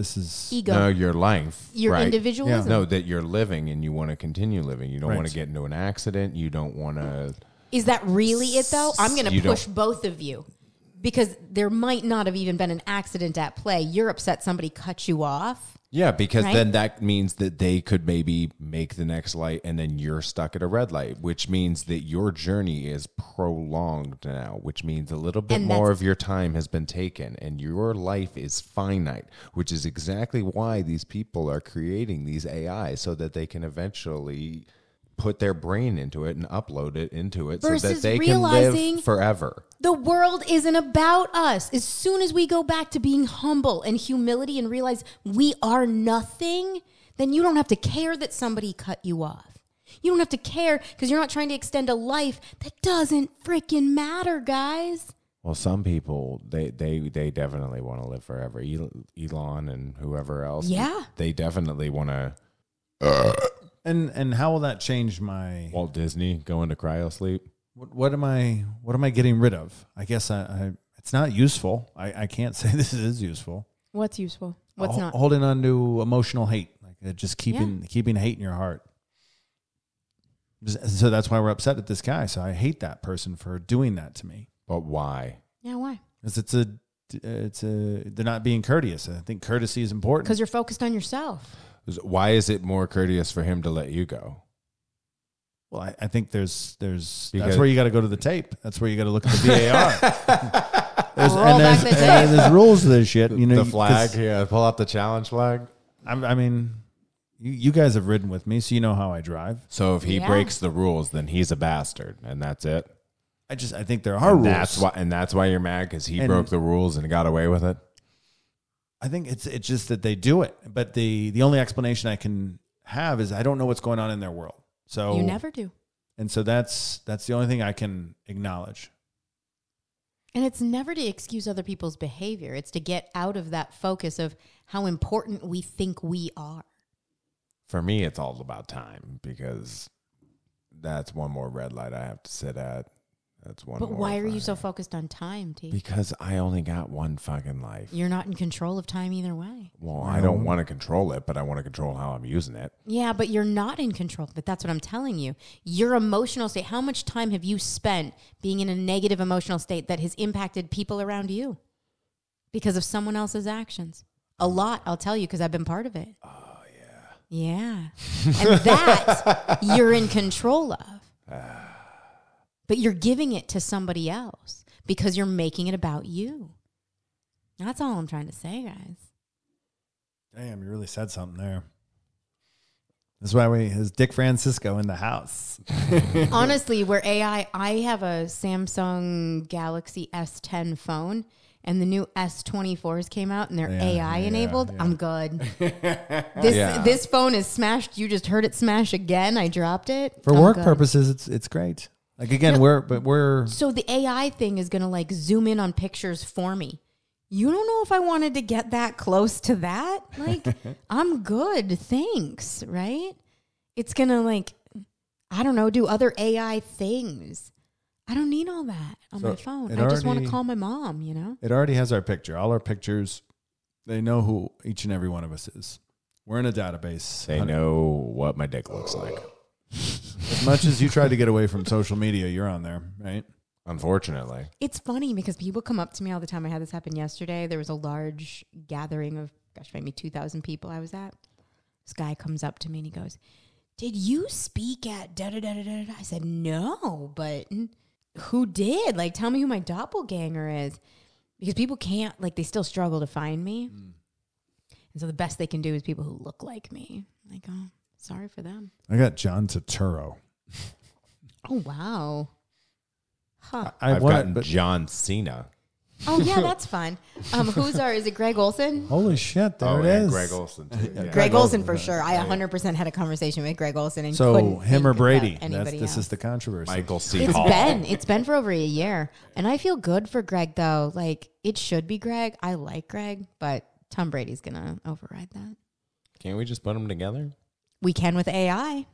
ego, no, your life, your right? individualism. No, that you're living and you want to continue living. You don't Right. want to get into an accident. You don't want to. Is that really it, though? I'm going You to push both of you because there might not have even been an accident at play. You're upset somebody cut you off. Yeah, because Right? then that means that they could maybe make the next light and then you're stuck at a red light, which means that your journey is prolonged now, which means a little bit And more that's- of your time has been taken and your life is finite, which is exactly why these people are creating these AI so that they can eventually put their brain into it and upload it into it so that Versus they can realizing- live forever. The world isn't about us. As soon as we go back to being humble and humility and realize we are nothing, then you don't have to care that somebody cut you off. You don't have to care because you're not trying to extend a life that doesn't freaking matter, guys. Well, some people, they definitely want to live forever. Elon and whoever else. Yeah. They definitely want to. and how will that change my Walt Disney going to cryo sleep. what am I getting rid of? I guess I it's not useful. I can't say this is useful. What's useful? What's not? Holding on to emotional hate, like just keeping hate in your heart. So that's why we're upset at this guy. So I hate that person for doing that to me. But why? Yeah, why? Because they're not being courteous. I think courtesy is important. Because you're focused on yourself. Why is it more courteous for him to let you go? Well, I think there's Because- that's where you got to go to the tape. That's where you got to look at the VAR. Roll back the tape. There's rules to this shit. You know, The flag, yeah. Pull out the challenge flag. I mean, you guys have ridden with me, so you know how I drive. So if he Yeah. breaks the rules, then he's a bastard, and that's it. I think there are And rules. that's why you're mad because he And- broke the rules and got away with it. I think it's just that they do it. But the only explanation I can have is I don't know what's going on in their world. So You never do. And so that's the only thing I can acknowledge. And it's never to excuse other people's behavior. It's to get out of that focus of how important we think we are. For me, it's all about time because that's one more red light I have to sit at. That's one. But more why are you fire. so focused on time, T? Because I only got one fucking life. You're not in control of time either way. Well, I don't want to control it, but I want to control how I'm using it. Yeah, but you're not in control. But that's what I'm telling you. Your emotional state, how much time have you spent being in a negative emotional state that has impacted people around you because of someone else's actions? A lot, I'll tell you, because I've been part of it. Oh, yeah. Yeah. And that you're in control of. But you're giving it to somebody else because you're making it about you. That's all I'm trying to say, guys. Damn, you really said something there. That's why has Dick Francisco in the house. Honestly, where AI, I have a Samsung Galaxy S10 phone, and the new S24s came out, and they're AI enabled. I'm good. This phone is smashed. You just heard it smash again. I dropped it. For I'm work good. purposes, it's great. Like again, we're So the AI thing is going to like zoom in on pictures for me. You don't know if I wanted to get that close to that. Like, I'm good. Thanks. Right? It's going to like, I don't know, do other AI things. I don't need all that on my phone. I just want to call my mom, you know? It already has our picture. All our pictures, they know who each and every one of us is. We're in a database. They know what my dick looks like. As much as you try to get away from social media, you're on there, right? Unfortunately. It's funny because people come up to me all the time. I had this happen yesterday. There was a large gathering of, maybe 2,000 people I was at. This guy comes up to me and he goes, "Did you speak at da-da-da-da-da?" I said, "No, but who did? Like, tell me who my doppelganger is." Because people can't, like, they still struggle to find me. And so the best they can do is people who look like me. Like, oh, sorry for them. I got John Turturro. Oh, wow. Huh. I've gotten John Cena. Oh, yeah, that's fun. Is it Greg Olson? Holy shit, there it is. Greg Olson, too. Yeah. Greg Olson for sure. I 100% had a conversation with Greg Olson and So couldn't him or think Brady? about anybody This else. is the controversy. Michael C. It's Hall. been for over a year, and I feel good for Greg though. Like it should be Greg. I like Greg, but Tom Brady's gonna override that. Can't we just put them together? We can with AI.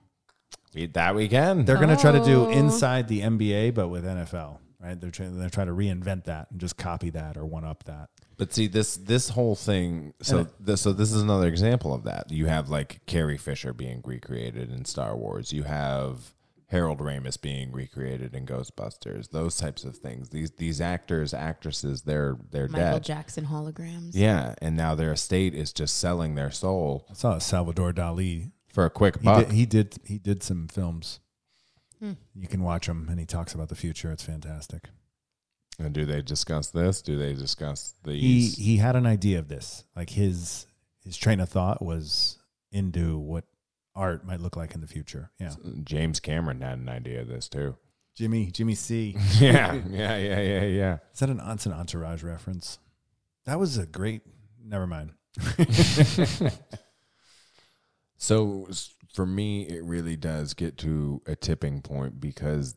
That we can. They're going to try to do inside the NBA, but with NFL. right? They're trying to reinvent that and just copy that or one up that. But see, this whole thing. So this is another example of that. You have like Carrie Fisher being recreated in Star Wars. You have Harold Ramis being recreated in Ghostbusters. Those types of things. These actors, actresses, they're Michael dead. Jackson holograms. Yeah, and now their estate is just selling their soul. I saw Salvador Dali For a quick buck. He did some films. You can watch them, and he talks about the future. It's fantastic. And do they discuss this? Do they discuss these? He had an idea of this. Like his train of thought was into what art might look like in the future. Yeah. James Cameron had an idea of this too. Jimmy C. Yeah. Is that an Entourage reference? That was a great. Never mind. So for me, it really does get to a tipping point because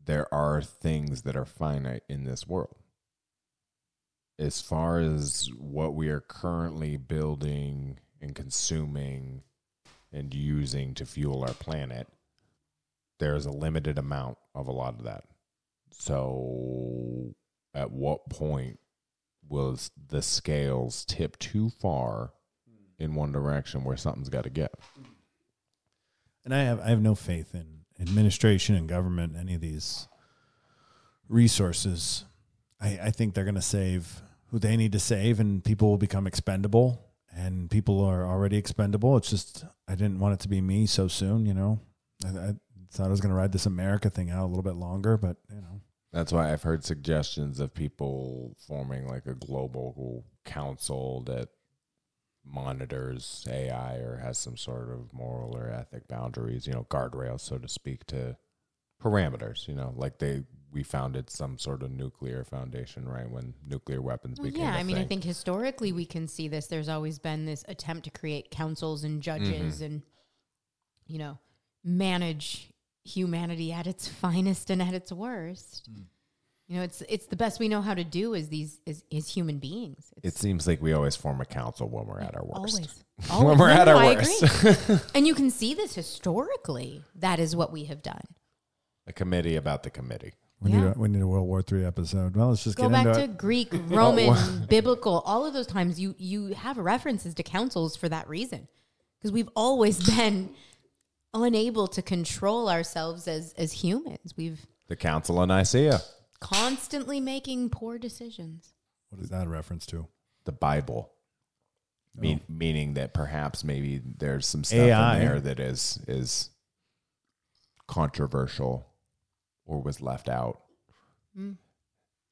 there are things that are finite in this world. As far as what we are currently building and consuming and using to fuel our planet, there's a limited amount of a lot of that. So at what point will the scales tip too far in one direction where something's got to give? And I have no faith in administration and government, any of these resources. I think they're going to save who they need to save, and people will become expendable, and people are already expendable. It's just, I didn't want it to be me so soon, you know. I thought I was going to ride this America thing out a little bit longer, but, you know. That's why I've heard suggestions of people forming like a global council that monitors AI or has some sort of moral or ethic boundaries, you know, guardrails, so to speak, to parameters, you know, like we founded some sort of nuclear foundation, right, when nuclear weapons became a thing. I think historically we can see this. There's always been this attempt to create councils and judges and, you know, manage humanity at its finest and at its worst. You know, it's the best we know how to do as human beings. It seems like we always form a council when we're at our worst. Always. When we're at our I worst. agree. And you can see this historically. That is what we have done. A committee about the committee. We need a World War III episode. Well, let's just go get back into to it. Greek, Roman, biblical. All of those times you have references to councils for that reason, because we've always been unable to control ourselves as humans. We've The Council of Nicaea. Constantly making poor decisions. What is that a reference to? The Bible. Meaning that perhaps maybe there's some stuff AI. in there that is controversial or was left out.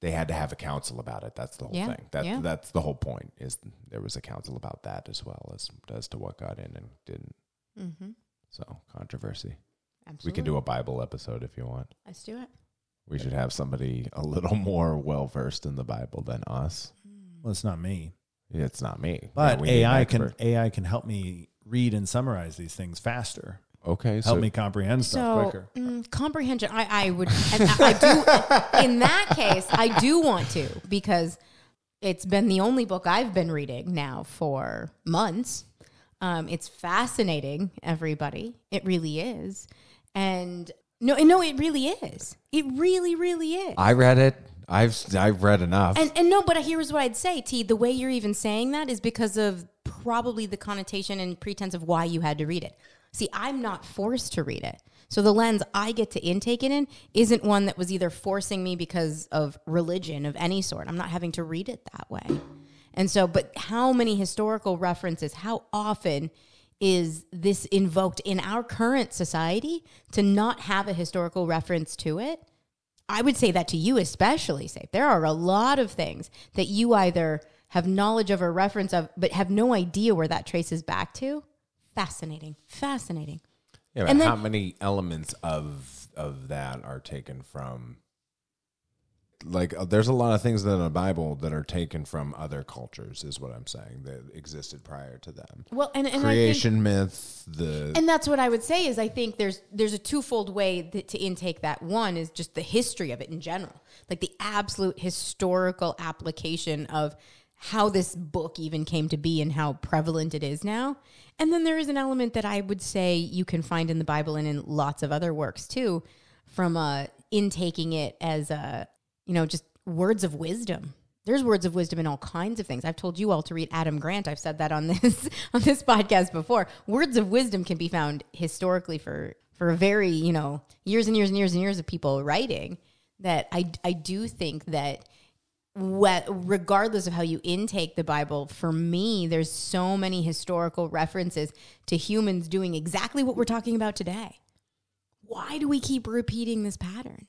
They had to have a council about it. That's the whole thing. That's the whole point, is there was a council about that as well as to what got in and didn't. So controversy. Absolutely. We can do a Bible episode if you want. Let's do it. We should have somebody a little more well-versed in the Bible than us. Well, it's not me. It's not me. But We need an AI expert. can help me read and summarize these things faster. Okay. Help me comprehend stuff quicker. Comprehension. I would, and I do, in that case, I do want to, because it's been the only book I've been reading now for months. It's fascinating, everybody. It really is. And no, it really is. It really, really is. I read it. I've read enough. And no, but here's what I'd say, T. The way you're even saying that is because of probably the connotation and pretense of why you had to read it. See, I'm not forced to read it. So the lens I get to intake it in isn't one that was either forcing me because of religion of any sort. I'm not having to read it that way. And so, but how many historical references, how often is this invoked in our current society to not have a historical reference to it? I would say that to you especially, Saif. There are a lot of things that you either have knowledge of or reference of, but have no idea where that traces back to. Fascinating. Yeah, but how many elements of that are taken from? Like, there's a lot of things in the Bible that are taken from other cultures, is what I'm saying, that existed prior to them. Well, and creation myth, and that's what I would say is I think there's a twofold way to intake that. One is just the history of it in general, like the absolute historical application of how this book even came to be and how prevalent it is now. And then there is an element that I would say you can find in the Bible and in lots of other works too, from intaking it as just words of wisdom. There's words of wisdom in all kinds of things. I've told you all to read Adam Grant. I've said that on this podcast before. Words of wisdom can be found historically for a very, years and years and years and years of people writing. That I do think that regardless of how you intake the Bible, for me, there's so many historical references to humans doing exactly what we're talking about today. Why do we keep repeating this pattern?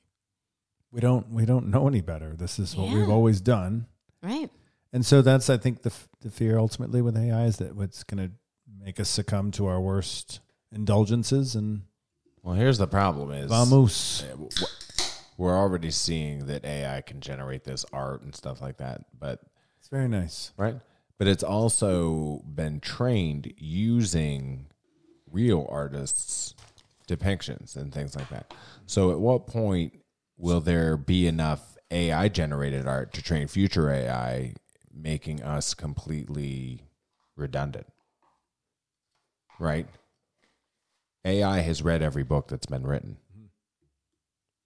We don't know any better. This is what we've always done. Right. And so that's, I think, the fear ultimately with AI is that what's going to make us succumb to our worst indulgences. And well, here's the problem is vamos. We're already seeing that AI can generate this art and stuff like that, but it's very nice. Right? But it's also been trained using real artists' depictions and things like that. So at what point will there be enough AI-generated art to train future AI, making us completely redundant? Right? AI has read every book that's been written.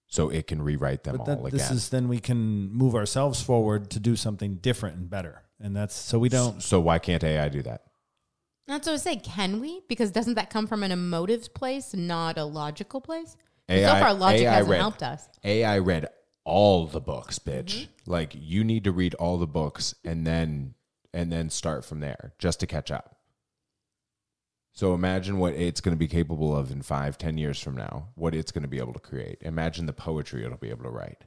So it can rewrite them all again. This is then we can move ourselves forward to do something different and better. And that's so we don't. So why can't AI do that? That's what I say. Can we? Because doesn't that come from an emotive place, not a logical place? AI, so far, logic hasn't read, helped us. AI read all the books, bitch. Mm-hmm. Like you need to read all the books and then start from there just to catch up. So imagine what it's going to be capable of in 5-10 years from now, what it's going to be able to create. Imagine the poetry it'll be able to write.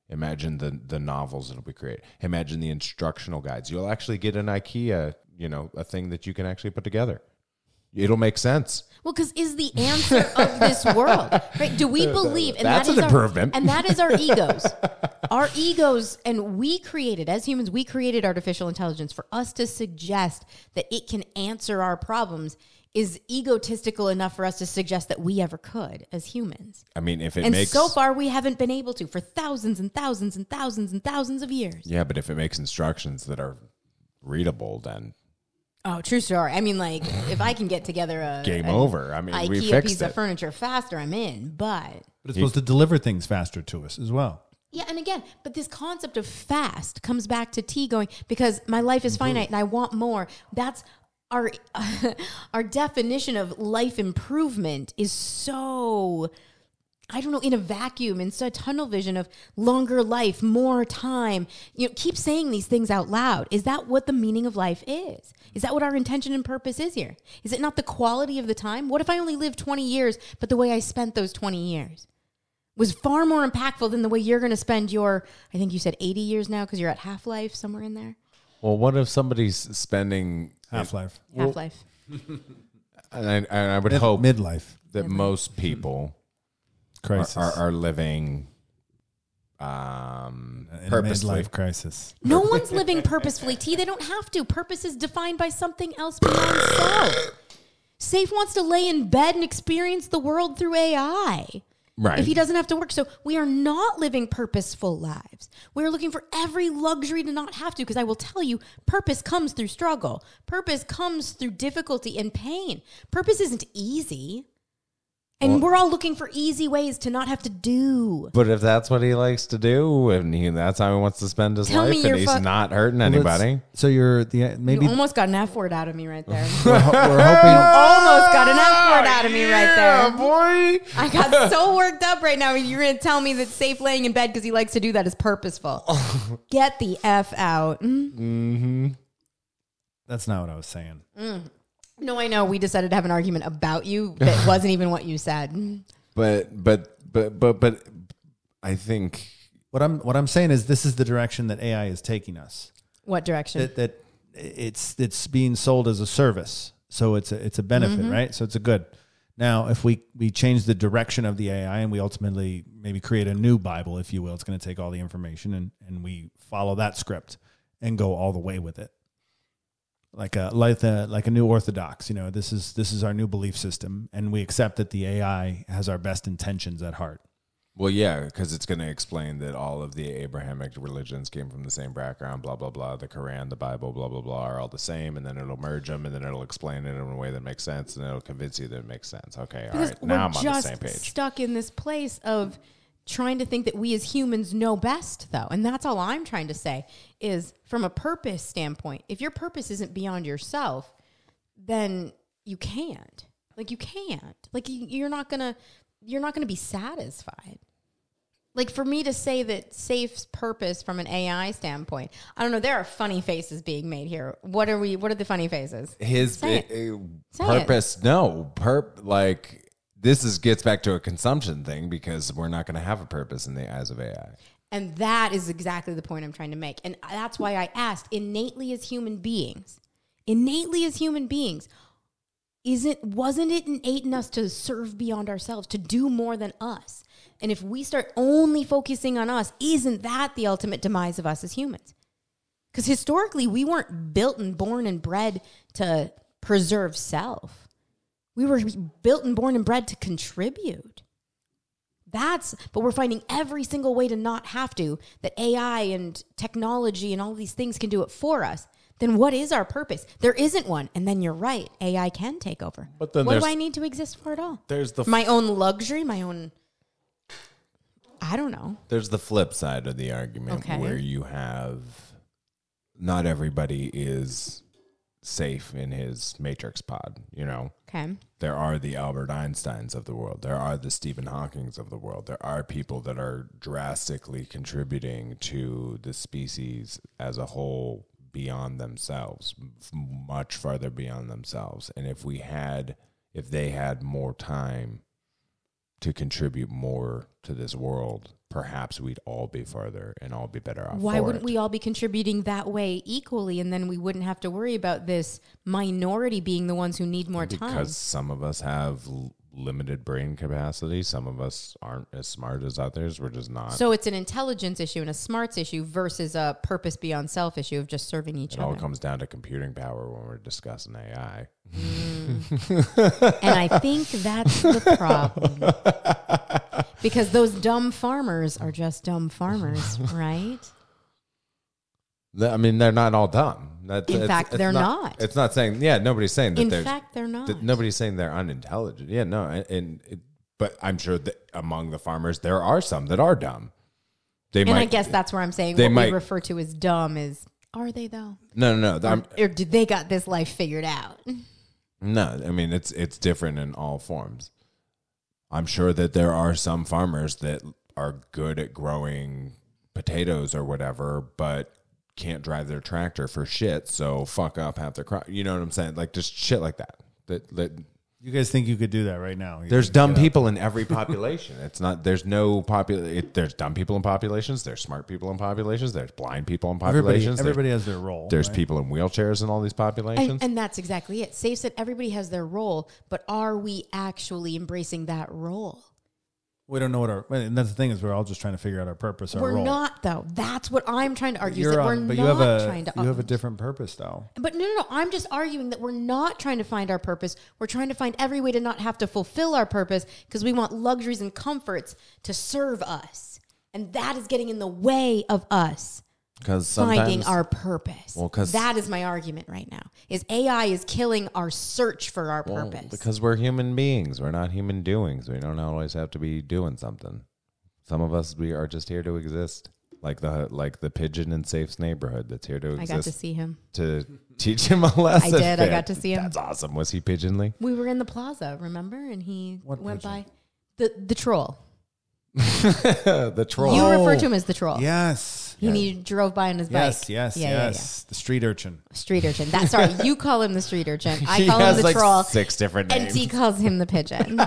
Imagine the novels it'll be create. Imagine the instructional guides. You'll actually get an IKEA, a thing that you can actually put together. It'll make sense. Well, because is the answer of this world, right? Do we believe? And that's an improvement. And that is our egos. Our egos, and we created, as humans, we created artificial intelligence for us to suggest that it can answer our problems is egotistical enough for us to suggest that we ever could as humans. I mean, so far we haven't been able to for thousands and thousands and thousands and thousands of years. Yeah, but if it makes instructions that are readable, then... Oh, true story. I mean, like, if I can get together a... Game over. I mean, we IKEA fixed piece of furniture faster, I'm in, but... But it's supposed to deliver things faster to us as well. Yeah, and again, but this concept of fast comes back to T going, because my life is finite and I want more. That's... Our definition of life improvement is so, I don't know, in a vacuum, in such tunnel vision of longer life, more time. Keep saying these things out loud. Is that what the meaning of life is? Is that what our intention and purpose is here? Is it not the quality of the time? What if I only lived 20 years, but the way I spent those 20 years was far more impactful than the way you're going to spend your, I think you said 80 years now because you're at half-life, somewhere in there? Well, what if somebody's spending... Half-life. Half-life. And I would hope midlife that most people are living purposefully. Midlife crisis. No one's living purposefully, T. They don't have to. Purpose is defined by something else beyond self. Saif wants to lay in bed and experience the world through AI. Right. If he doesn't have to work. So we are not living purposeful lives. We're looking for every luxury to not have to, because I will tell you, purpose comes through struggle. Purpose comes through difficulty and pain. Purpose isn't easy. And we're all looking for easy ways to not have to do. But if that's what he likes to do, and that's how he wants to spend his life, and he's not hurting anybody. So you're maybe you almost got an F word out of me right there. we're hoping you almost got an F word out of me right there. Boy. I got so worked up right now. You're going to tell me that Saif laying in bed because he likes to do that is purposeful. Get the F out. Mm-hmm. That's not what I was saying. No, I know. We decided to have an argument about you that wasn't even what you said. But I think what I'm saying is this is the direction that AI is taking us. What direction? That it's being sold as a service, so it's a benefit, right? So it's a good. Now, if we change the direction of the AI and we ultimately maybe create a new Bible, if you will, it's going to take all the information and we follow that script and go all the way with it. Like a new orthodox, this is our new belief system, and we accept that the AI has our best intentions at heart. Well, yeah, because it's going to explain that all of the Abrahamic religions came from the same background, blah, blah, blah. The Quran, the Bible, blah, blah, blah, are all the same, and then it'll merge them, and then it'll explain it in a way that makes sense, and it'll convince you that it makes sense. Okay, all right, now I'm on the same page. Stuck in this place of trying to think that we as humans know best, though. And that's all I'm trying to say is from a purpose standpoint, if your purpose isn't beyond yourself, then you can't. Like, you can't. Like, you're not gonna be satisfied. Like, for me to say that Saif's purpose from an AI standpoint, I don't know. There are funny faces being made here. What are the funny faces? His Say purpose, this gets back to a consumption thing because we're not going to have a purpose in the eyes of AI. And that is exactly the point I'm trying to make. And that's why I asked, innately as human beings, wasn't it innate in us to serve beyond ourselves, to do more than us? And if we start only focusing on us, isn't that the ultimate demise of us as humans? Because historically, we weren't built and born and bred to preserve self. We were built and born and bred to contribute. But we're finding every single way to not have to, that AI and technology and all these things can do it for us. Then what is our purpose? There isn't one. And then you're right. AI can take over. But then what do I need to exist for at all? There's my own luxury, my own, I don't know. There's the flip side of the argument where you have not everybody is safe in his matrix pod, you know? Okay. There are the Albert Einsteins of the world. There are the Stephen Hawkings of the world. There are people that are drastically contributing to the species as a whole beyond themselves, much farther beyond themselves. And if they had more time to contribute more to this world, perhaps we'd all be farther and all be better off. Why wouldn't we all be contributing that way equally, and then we wouldn't have to worry about this minority being the ones who need more time? Because some of us have limited brain capacity. Some of us aren't as smart as others. We're just not. So it's an intelligence issue and a smarts issue versus a purpose beyond self issue of just serving each other. It all comes down to computing power when we're discussing AI. And I think that's the problem. Because those dumb farmers are just dumb farmers, right? I mean, they're not all dumb. In fact, they're not. It's not saying, nobody's saying that In fact, they're not. Nobody's saying they're unintelligent. Yeah, no. But I'm sure that among the farmers, there are some that are dumb. I guess that's where I'm saying what we refer to as dumb is, are they though? No. Or did they got this life figured out? No, I mean, it's different in all forms. I'm sure that there are some farmers that are good at growing potatoes or whatever, but can't drive their tractor for shit, so fuck up half their crop. You know what I'm saying? Like, just shit like that. You guys think you could do that right now? There's dumb people in every population. There's dumb people in populations. There's smart people in populations. There's blind people in populations. Everybody has their role. There's people in wheelchairs in all these populations. And that's exactly it. Saif said everybody has their role, but are we actually embracing that role? We don't know and that's the thing is we're all just trying to figure out our purpose, our role. We're not, though. That's what I'm trying to argue. You have a different purpose, though. But no. I'm just arguing that we're not trying to find our purpose. We're trying to find every way to not have to fulfill our purpose because we want luxuries and comforts to serve us. And that is getting in the way of us finding our purpose. That is my argument right now, is AI is killing our search for our purpose. Because we're human beings. We're not human doings. We don't always have to be doing something. Some of us, we are just here to exist. Like the pigeon in Saif's neighborhood that's here to exist. I got to see him. To teach him a lesson. I did. I got to see him. That's awesome. Was he pigeonly? We were in the plaza, remember? And he went by. The troll. The troll. You refer to him as the troll. Yes. He drove by on his bike. Yes. Yeah. The street urchin. Sorry, you call him the street urchin. I call him the troll. 6 different names. And he calls him the pigeon.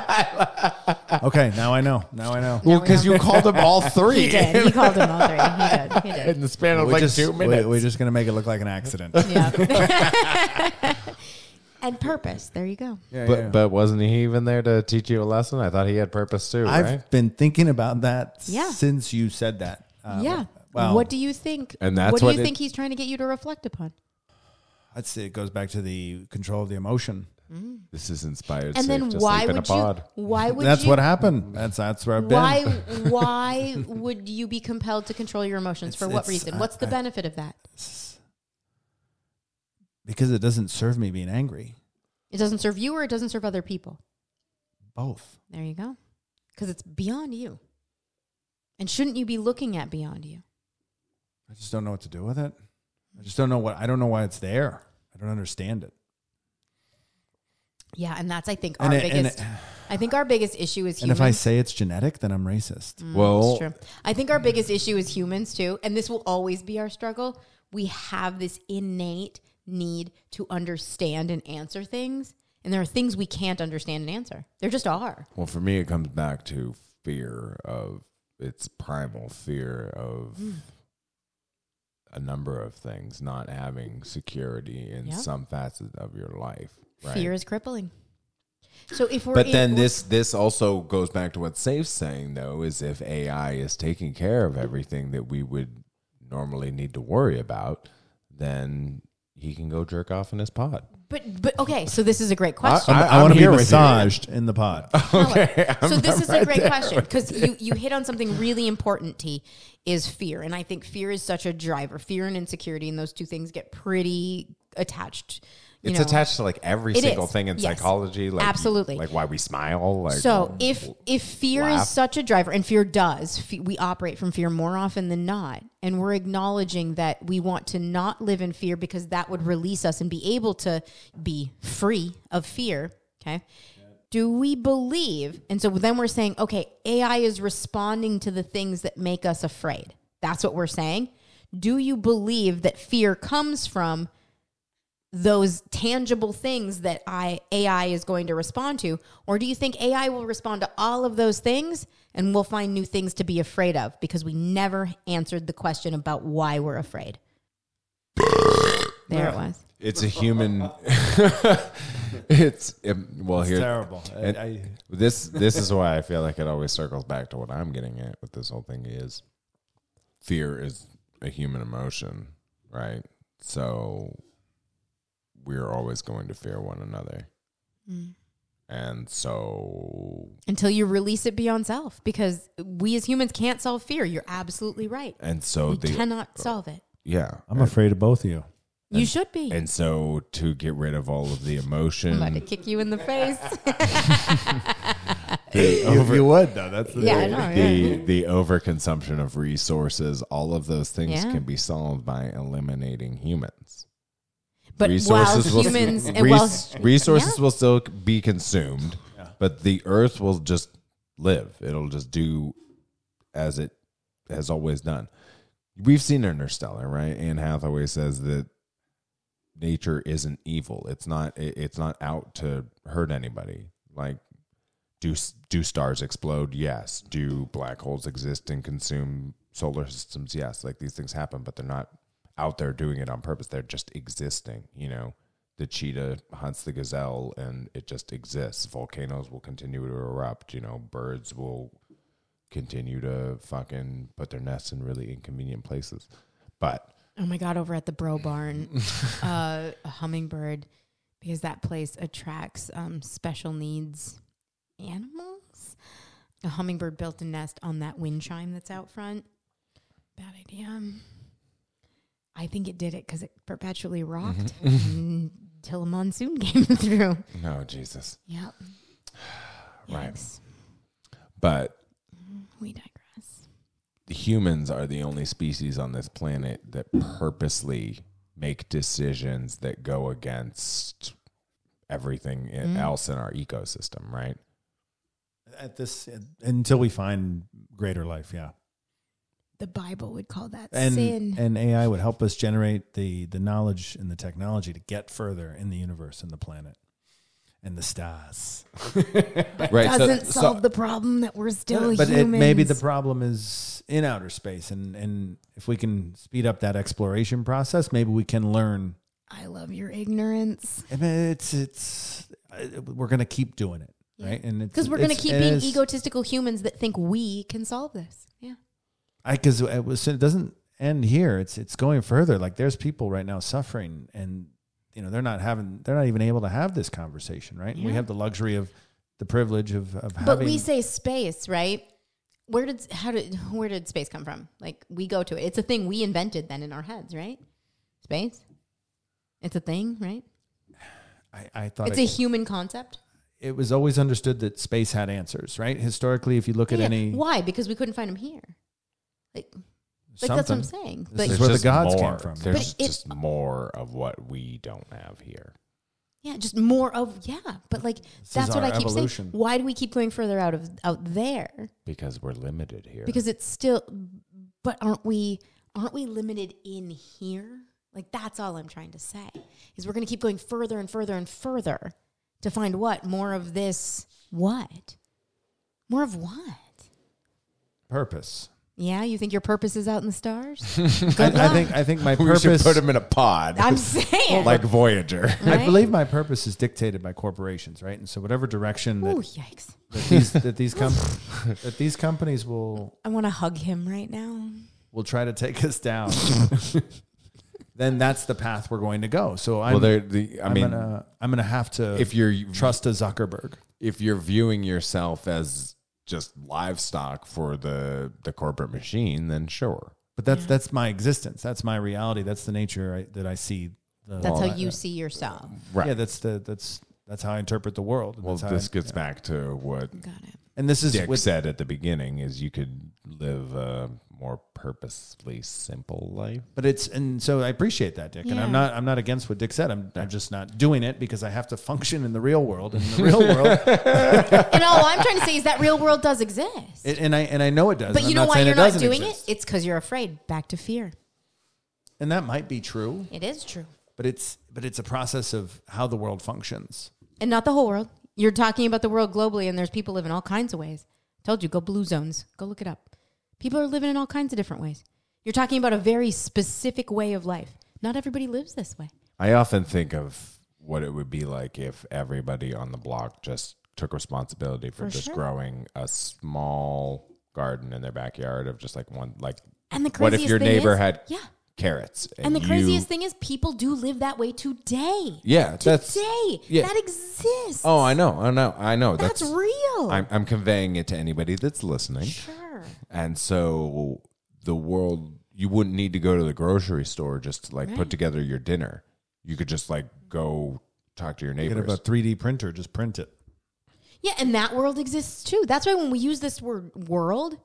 Okay, now I know. Well, because you called him all 3. He did. He called him all 3. He did. In the span of 2 minutes. We're just going to make it look like an accident. Yeah. And purpose. There you go. But wasn't he even there to teach you a lesson? I thought he had purpose too, right? I've been thinking about that since you said that. Well, what do you think? And that's what do you think he's trying to get you to reflect upon? I'd say it goes back to the control of the emotion. This is inspired. And then why would you? Why would that's what happened. That's where I've been. Why would you be compelled to control your emotions? For what reason? What's the benefit of that? Because it doesn't serve me being angry. It doesn't serve you, or it doesn't serve other people? Both. There you go. Because it's beyond you. And shouldn't you be looking at beyond you? I just don't know what to do with it. I don't know why it's there. I don't understand it. Yeah, and that's, I think, our biggest issue is humans. And if I say it's genetic, then I'm racist. That's true. I think our biggest issue is humans, too, and this will always be our struggle. We have this innate need to understand and answer things, and there are things we can't understand and answer. There just are. Well, for me, it comes back to it's primal fear of a number of things, not having security in some facet of your life. Right? Fear is crippling. So if we're this also goes back to what Saif's saying, though, is if AI is taking care of everything that we would normally need to worry about, then he can go jerk off in his pod. But okay, so this is a great question. I want to be massaged in the pod. Okay, so this is a great question because you hit on something really important. T is fear, and I think fear is such a driver. Fear and insecurity, and those two things get pretty attached. It's attached to like every single thing in psychology. Like, absolutely. Like why we smile. Like, so if fear is such a driver, and fear does, we operate from fear more often than not. And we're acknowledging that we want to not live in fear because that would release us and be able to be free of fear. Okay. Do we believe? And so then we're saying, okay, AI is responding to the things that make us afraid. That's what we're saying. Do you believe that fear comes from those tangible things that AI is going to respond to? Or do you think AI will respond to all of those things and we'll find new things to be afraid of because we never answered the question about why we're afraid? There it was. It's a human. It's terrible. This is why I feel like it always circles back to what I'm getting at with this whole thing is fear is a human emotion, right? So we're always going to fear one another. And so until you release it beyond self, because we as humans can't solve fear. You're absolutely right. And so we cannot solve it. Yeah. I'm afraid of both of you. You should be. And so to get rid of all of the emotion. I'm about to kick you in the face. You would, though. That's the I know. The overconsumption of resources, all of those things can be solved by eliminating humans. But resources will still be consumed, but the earth will just live. It'll just do as it has always done. We've seen Interstellar, right? Anne Hathaway says that nature isn't evil. It's not out to hurt anybody. Like, do stars explode? Yes. Do black holes exist and consume solar systems? Yes. Like, these things happen, but they're not out there doing it on purpose. They're just existing. You know, the cheetah hunts the gazelle and it just exists. Volcanoes will continue to erupt. You know, birds will continue to fucking put their nests in really inconvenient places. But oh my God, over at the Bro Barn, a hummingbird, because that place attracts special needs animals. A hummingbird built a nest on that wind chime that's out front. Bad idea. I think it did it because it perpetually rocked until a monsoon came through. No, Jesus. Yep. Right. Yikes. But we digress. Humans are the only species on this planet that purposely make decisions that go against everything else in our ecosystem, right? Until we find greater life, yeah. The Bible would call that sin. And AI would help us generate the knowledge and the technology to get further in the universe and the planet and the stars. Right, doesn't solve the problem that we're still humans. But maybe the problem is in outer space. And if we can speed up that exploration process, maybe we can learn. I love your ignorance. I mean, we're going to keep doing it, right? And because we're going to keep being egotistical humans that think we can solve this. Yeah. Because it doesn't end here. It's going further. Like there's people right now suffering, and you know they're not even able to have this conversation, right? Yeah. We have the luxury of the privilege of having. But we say space, right? Where did space come from? Like we go to it. It's a thing we invented then in our heads, right? Space. It's a thing, right? I thought it's a human concept. It was always understood that space had answers, right? Historically, if you look at any... Why? Because we couldn't find them here. Like that's what I'm saying. This But is where the just gods more. came from. There's But just more of what we don't have here. yeah, just more of But like that's what our I keep evolution. saying. Why do we keep going further out there? Because we're limited here. Because it's still. But aren't we limited in here? Like that's all I'm trying to say. Is we're going to keep going further and further and further to find what more of this. What more of what? Purpose. Yeah, you think your purpose is out in the stars? I think my we purpose. should put him in a pod. I'm saying. like Voyager. I Right? believe my purpose is dictated by corporations, right? And so whatever direction Oh, that, yikes. that these companies will I want to hug him right now. try to take us down, then that's the path we're going to go. So I'm gonna have to if you're trust a Zuckerberg. if you're viewing yourself as just livestock for the corporate machine, then sure. But that's my existence. That's my reality. That's the nature that I see. That's how you see yourself. Right. Yeah, that's how I interpret the world. Well, That's how this gets back to what Got it. and this is Dick with, said at the beginning: is you could live a more purposefully simple life. but so I appreciate that, Dick, and Yeah. I'm not against what Dick said. I'm just not doing it because I have to function in the real world. And in the real world, And all I'm trying to say is that real world does exist. and I know it does. But and you I'm know not why saying you're it not doesn't doing exist. it? It's because you're afraid. Back to fear. And that might be true, It is true. but it's a process of how the world functions. And not the whole world. You're talking about the world globally, and there's people living all kinds of ways. Told you, go blue zones. Go look it up. People are living in all kinds of different ways. You're talking about a very specific way of life. Not everybody lives this way. I often think of what it would be like if everybody on the block just took responsibility for just sure. growing a small garden in their backyard of just like one, like And the what craziest if your thing neighbor is, had yeah. carrots? And the craziest thing is people do live that way today. Yeah, that's Today. yeah. That exists. Oh, I know. That's real. I'm conveying it to anybody that's listening. Sure. And so the world, you wouldn't need to go to the grocery store just to like put together your dinner. You could just like go talk to your Get neighbors. a 3D printer, just print it. Yeah, and that world exists too. That's why when we use this word world,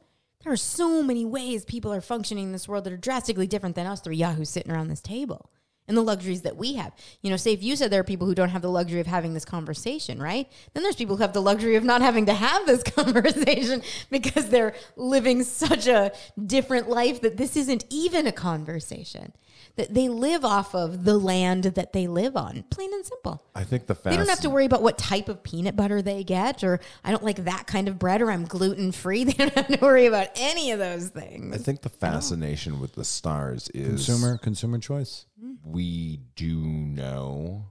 there are so many ways people are functioning in this world that are drastically different than us three yahoos sitting around this table and the luxuries that we have. You know, Saif, you said there are people who don't have the luxury of having this conversation, right? Then there's people who have the luxury of not having to have this conversation because they're living such a different life that this isn't even a conversation. That they live off of the land that they live on, plain and simple. I think the They don't have to worry about what type of peanut butter they get, or I don't like that kind of bread, or I'm gluten free. They don't have to worry about any of those things. I think the fascination with the stars is Consumer choice. we do know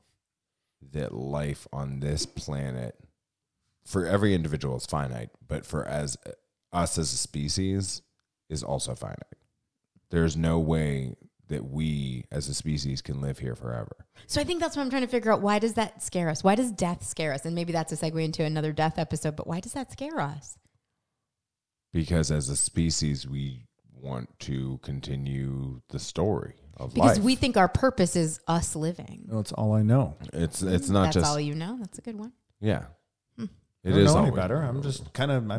that life on this planet, for every individual, is finite, but for us as a species, is also finite. There's no way that we as a species can live here forever. So I think that's what I'm trying to figure out. Why does that scare us? Why does death scare us? And maybe that's a segue into another death episode, but why does that scare us? Because as a species, we want to continue the story of Because life. we think our purpose is us living. No, it's all I know. It's not That's just all you know. That's a good one. yeah. I It don't is know all any we better. know. I'm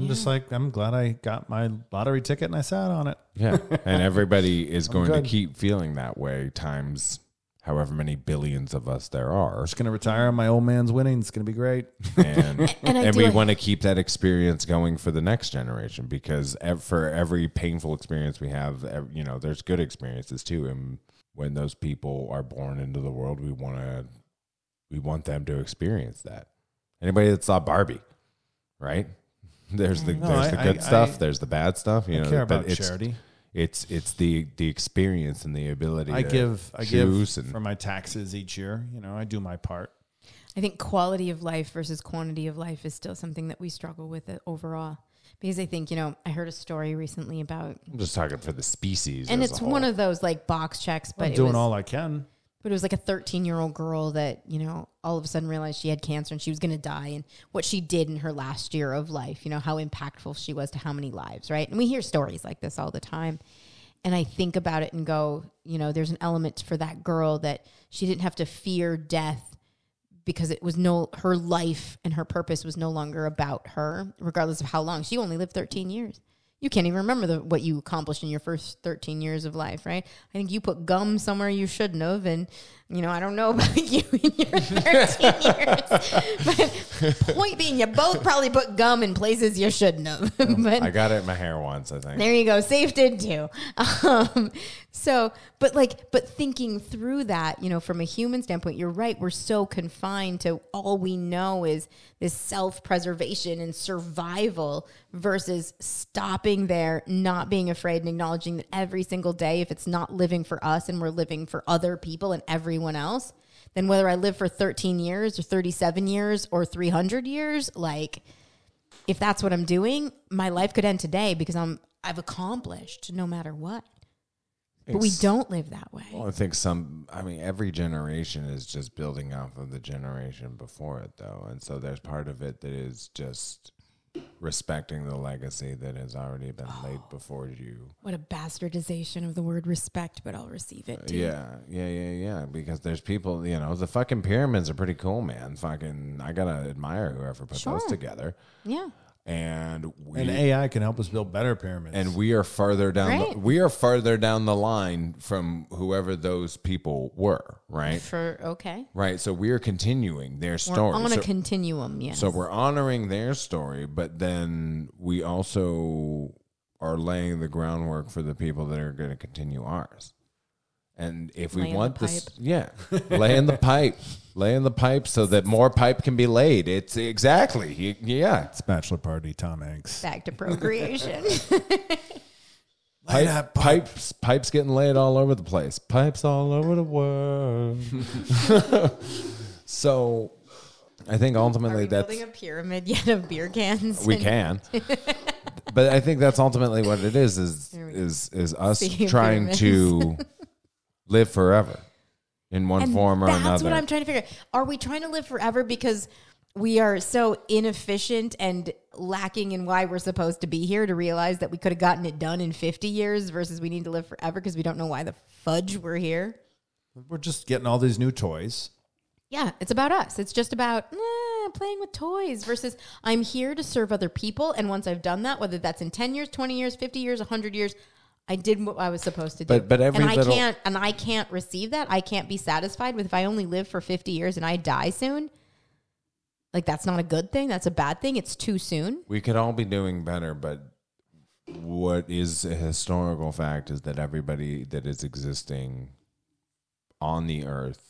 just like, I'm glad I got my lottery ticket and I sat on it. Yeah, and everybody is going to good. keep feeling that way times however many billions of us there are. I'm just going to retire on my old man's winning. It's going to be great. And, And I and do we like- want to keep that experience going for the next generation because for every painful experience we have, there's good experiences too. And when those people are born into the world, we want them to experience that. Anybody that saw Barbie, right? There's the good stuff. There's the bad stuff. I care but about it's, charity. It's the experience and the ability. I to give choose and for my taxes each year. I do my part. I think quality of life versus quantity of life is still something that we struggle with overall. Because I think, I heard a story recently about, I'm just talking for the species, and as it's a whole. one of those like box checks, but I'm doing all I can. But it was like a 13-year-old girl that, all of a sudden realized she had cancer and she was going to die. And what she did in her last year of life, how impactful she was to how many lives, right? And we hear stories like this all the time. And I think about it and go, there's an element for that girl that she didn't have to fear death because it was her life and her purpose was no longer about her, regardless of how long. She only lived 13 years. You can't even remember what you accomplished in your first 13 years of life, right? I think you put gum somewhere you shouldn't have. And, I don't know about you in your 13 years. But point being, you both probably put gum in places you shouldn't have. But I got it in my hair once, I think. there you go. Saif did too. But thinking through that, from a human standpoint, you're right. We're so confined to all we know is this self-preservation and survival versus stopping there, not being afraid and acknowledging that every single day, if it's not living for us and we're living for other people and everyone else, then whether I live for 13 years or 37 years or 300 years, if that's what I'm doing, my life could end today because I've accomplished no matter what. But we don't live that way. Well, I think every generation is just building off of the generation before it, though. And so there's part of it that is just respecting the legacy that has already been laid before you. What a bastardization of the word respect, but I'll receive it too. Yeah. Because there's people, the fucking pyramids are pretty cool, man. I gotta admire whoever put those together. Yeah. And AI can help us build better pyramids. And we are farther down. Right. Down the line from whoever those people were. Right. Okay. Right. So we are continuing their story. We're on a continuum. Yes. So we're honoring their story, but then we also are laying the groundwork for the people that are going to continue ours. And if we want this, lay in the pipe so that more pipe can be laid. It's exactly, It's bachelor party, Tom Hanks. Back to procreation. Pipes getting laid all over the place. Pipes all over the world. So I think ultimately that's building a pyramid yet of beer cans. We can. But I think that's ultimately what it is us trying to live forever in one form or another. That's what I'm trying to figure out. Are we trying to live forever because we are so inefficient and lacking in why we're supposed to be here to realize that we could have gotten it done in 50 years versus we need to live forever because we don't know why the fudge we're here? We're just getting all these new toys. Yeah, it's about us. It's just about playing with toys versus I'm here to serve other people. And once I've done that, whether that's in 10 years, 20 years, 50 years, 100 years, I did what I was supposed to do. But I can't receive that. I can't be satisfied with if I only live for 50 years and I die soon. That's not a good thing. That's a bad thing. It's too soon. We could all be doing better, but what is a historical fact is that everybody that is existing on the earth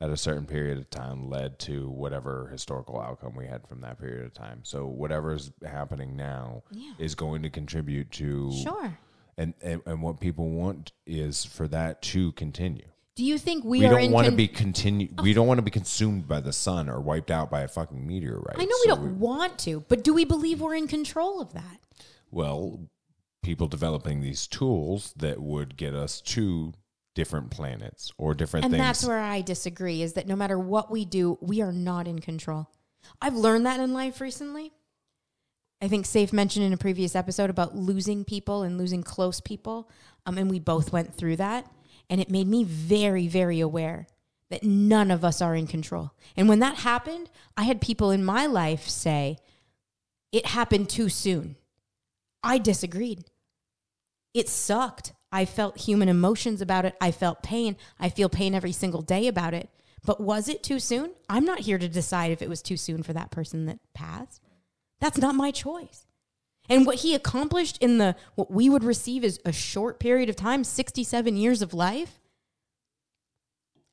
at a certain period of time led to whatever historical outcome we had from that period of time. So whatever's happening now is going to contribute to... Sure. And what people want is for that to continue. Do you think we don't want to be We don't want to be consumed by the sun or wiped out by a fucking meteorite. I know we don't want to, but do we believe we're in control of that? Well, people developing these tools that would get us to different planets or different things. And that's where I disagree, is that no matter what we do, we are not in control. I've learned that in life recently. I think Saif mentioned in a previous episode about losing people and losing close people. And we both went through that. And it made me very, very aware that none of us are in control. And when that happened, I had people in my life say, it happened too soon. I disagreed. It sucked. I felt human emotions about it. I felt pain. I feel pain every single day about it. But was it too soon? I'm not here to decide if it was too soon for that person that passed. That's not my choice. And what he accomplished in what we would receive as a short period of time, 67 years of life,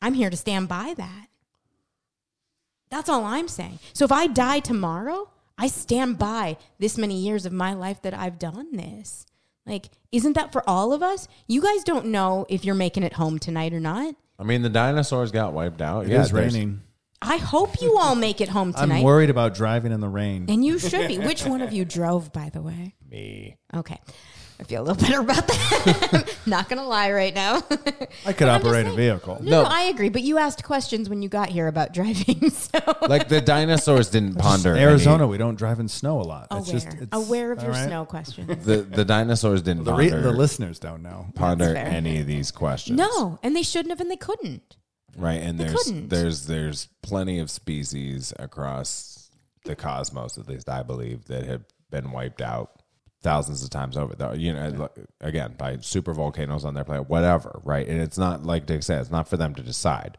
I'm here to stand by that. That's all I'm saying. So if I die tomorrow, I stand by this many years of my life that I've done this. Isn't that for all of us? You guys don't know if you're making it home tonight or not. I mean, the dinosaurs got wiped out. It is raining. I hope you all make it home tonight. I'm worried about driving in the rain. And you should be. Which one of you drove, by the way? Me. Okay. I feel a little better about that. Not going to lie right now. I could operate a vehicle. No, I agree. But you asked questions when you got here about driving. So. The dinosaurs didn't ponder. Arizona, we don't drive in snow a lot. Aware of your snow questions. The dinosaurs didn't ponder. The listeners don't know. Ponder any of these questions. No, and they shouldn't have and they couldn't. Right, and there's plenty of species across the cosmos, at least I believe, that have been wiped out thousands of times over, though. Again, by super volcanoes on their planet, whatever, right? And it's not, like Dick said, it's not for them to decide.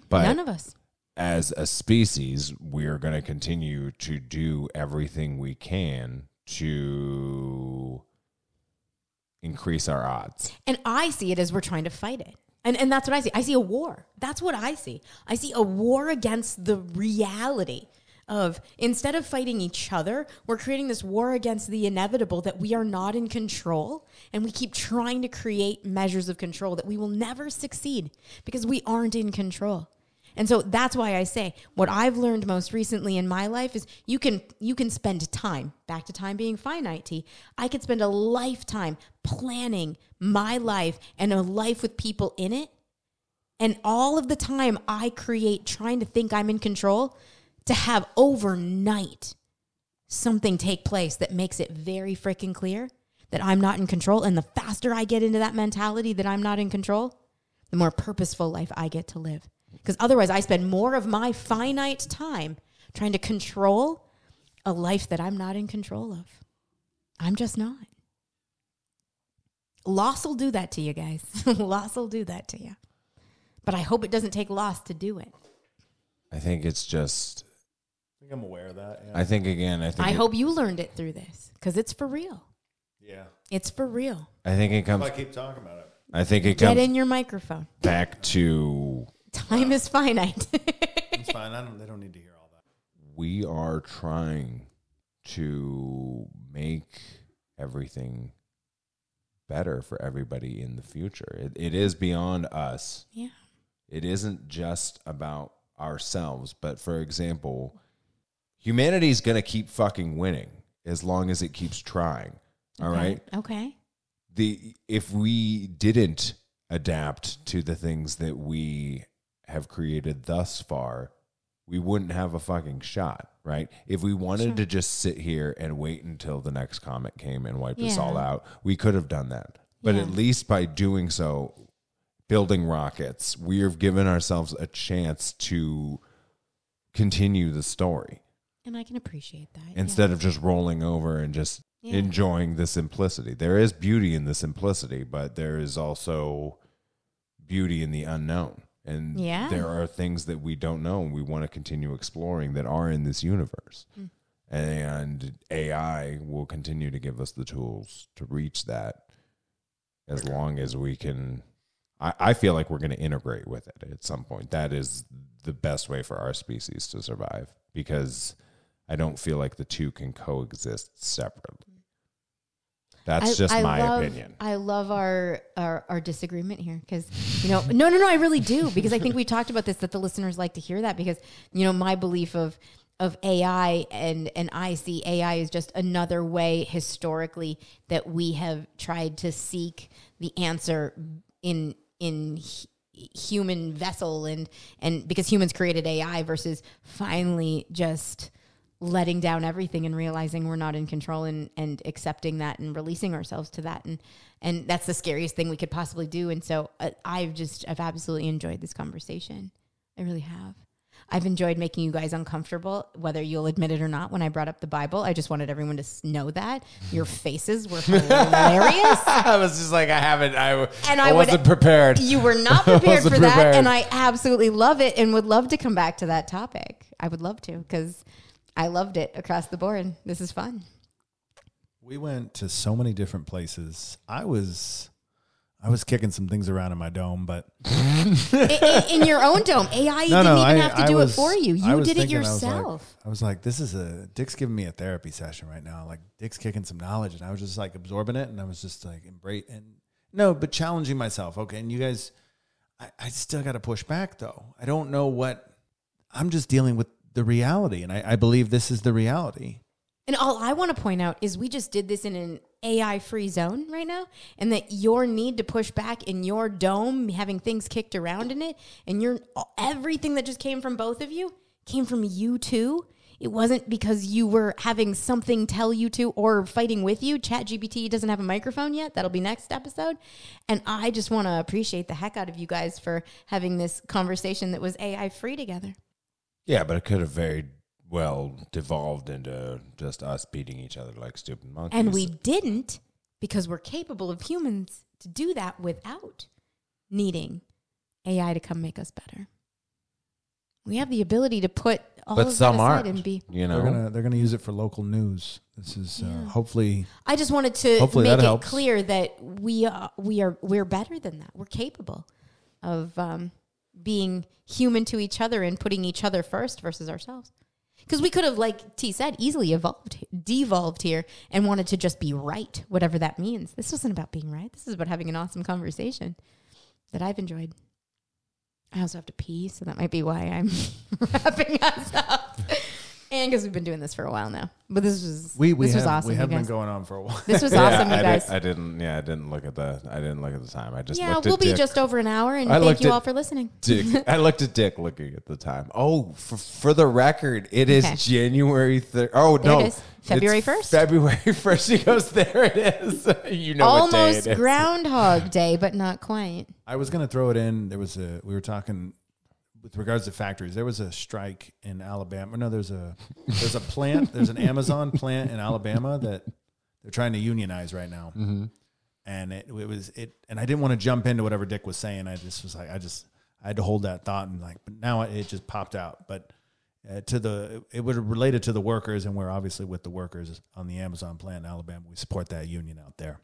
But none of us. As a species, we're going to continue to do everything we can to increase our odds. And I see it as we're trying to fight it. And that's what I see. I see a war. That's what I see. I see a war against the reality of, instead of fighting each other, we're creating this war against the inevitable that we are not in control. And we keep trying to create measures of control that we will never succeed because we aren't in control. And so that's why I say what I've learned most recently in my life is you can spend time, back to time being finite, T. I could spend a lifetime planning my life and a life with people in it. And all of the time I create trying to think I'm in control, to have overnight something take place that makes it very freaking clear that I'm not in control. And the faster I get into that mentality that I'm not in control, the more purposeful life I get to live. Because otherwise I spend more of my finite time trying to control a life that I'm not in control of. I'm just not. Loss will do that to you guys. Loss will do that to you. But I hope it doesn't take loss to do it. I think it's just... I think I'm aware of that. Yeah. I hope you learned it through this, because it's for real. Yeah. It's for real. I think it comes... I keep talking about it. I think it comes... Get in your microphone. Back to... Time is finite. It's fine. They don't need to hear all that. We are trying to make everything better for everybody in the future. It is beyond us. Yeah. It isn't just about ourselves, but for example, humanity's going to keep fucking winning as long as it keeps trying. All right? Okay. If we didn't adapt to the things that we have created thus far, we wouldn't have a fucking shot, right? If we wanted to just sit here and wait until the next comet came and wiped us all out, we could have done that. But at least by doing so, building rockets, we have given ourselves a chance to continue the story. And I can appreciate that. Instead of just rolling over and just enjoying the simplicity. There is beauty in the simplicity, but there is also beauty in the unknown. And there are things that we don't know and we want to continue exploring that are in this universe. And AI will continue to give us the tools to reach that as long as we can. I feel like we're going to integrate with it at some point. That is the best way for our species to survive, because I don't feel like the two can coexist separately. That's just my opinion. I love our disagreement here because, no, I really do, because I think we talked about this, that the listeners like to hear that, because, my belief of AI and I see AI as just another way historically that we have tried to seek the answer in human vessel and because humans created AI versus finally just letting down everything and realizing we're not in control and accepting that and releasing ourselves to that. And that's the scariest thing we could possibly do. And so I've absolutely enjoyed this conversation. I really have. I've enjoyed making you guys uncomfortable, whether you'll admit it or not. When I brought up the Bible, I just wanted everyone to know that. Your faces were hilarious. I was just like, I wasn't prepared. You were not prepared for that. And I absolutely love it and would love to come back to that topic. I would love to, because I loved it across the board. This is fun. We went to so many different places. I was kicking some things around in my dome, but in your own dome, AI didn't even have to do it for you. You did it yourself. I was like, Dick's giving me a therapy session right now. Like, Dick's kicking some knowledge, and I was just like absorbing it, and I was just like but challenging myself. Okay, and you guys, I still got to push back though. I don't know I'm just dealing with the reality, and I believe this is the reality. And all I want to point out is we just did this in an AI-free zone right now, and that your need to push back in your dome, having things kicked around in it, and everything that just came from both of you came from you too. It wasn't because you were having something tell you to or fighting with you. ChatGPT doesn't have a microphone yet. That'll be next episode. And I just want to appreciate the heck out of you guys for having this conversation that was AI-free together. Yeah, but it could have very devolved into just us beating each other like stupid monkeys. And we didn't, because we're capable of humans to do that without needing AI to come make us better. We have the ability to put all but of some that aside aren't, and be. you know, They're gonna use it for local news. This is hopefully. I just wanted to Hopefully make that it helps. clear that we're better than that. We're capable of being human to each other and putting each other first versus ourselves. Because we could have, like T said, easily devolved here and wanted to just be right, whatever that means. This wasn't about being right. This is about having an awesome conversation that I've enjoyed. I also have to pee, so that might be why I'm wrapping us up. And because we've been doing this for a while now. But this was awesome. We have you been guys. going on for a while. This was awesome, you guys. I didn't look at the time. I just Yeah, looked we'll at be Dick. just over an hour, and I thank looked you at all for listening. Dick. I looked at Dick looking at the time. Oh, for the record, it is Okay. January 3rd. Oh, There no. it is. February It's 1st? February 1st. He goes, there it is. You know what day Almost it is. Groundhog Day, but not quite. I was going to throw it in. We were talking with regards to factories. There was a strike in Alabama. No, there's a plant. There's an Amazon plant in Alabama that they're trying to unionize right now. Mm-hmm. And and I didn't want to jump into whatever Dick was saying. I just was like, I had to hold that thought, and like, but now it just popped out. But it was related to the workers, and we're obviously with the workers on the Amazon plant in Alabama. We support that union out there.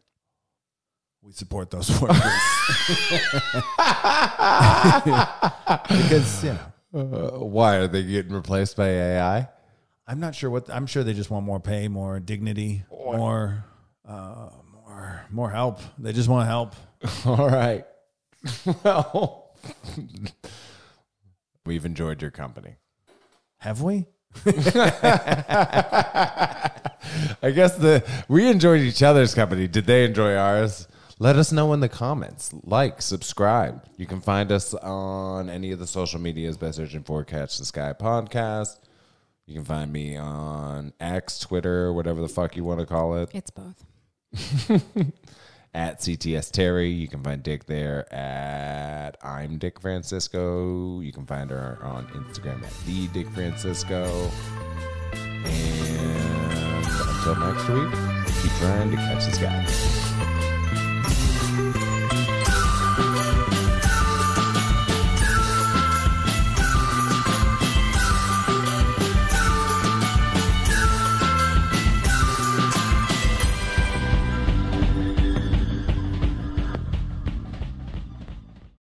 We support those workers because Why are they getting replaced by AI? I'm not sure I'm sure they just want more pay, more dignity, more help. They just want help. All right. Well, we've enjoyed your company. Have we? I guess we enjoyed each other's company. Did they enjoy ours? Let us know in the comments. Like, subscribe. You can find us on any of the social medias by searching for Catch the Sky Podcast. You can find me on X, Twitter, whatever the fuck you want to call it. It's both. At CTS Terry. You can find Dick there at I'm Dick Francisco. You can find her on Instagram at the Dick Francisco. And until next week, keep trying to catch the sky.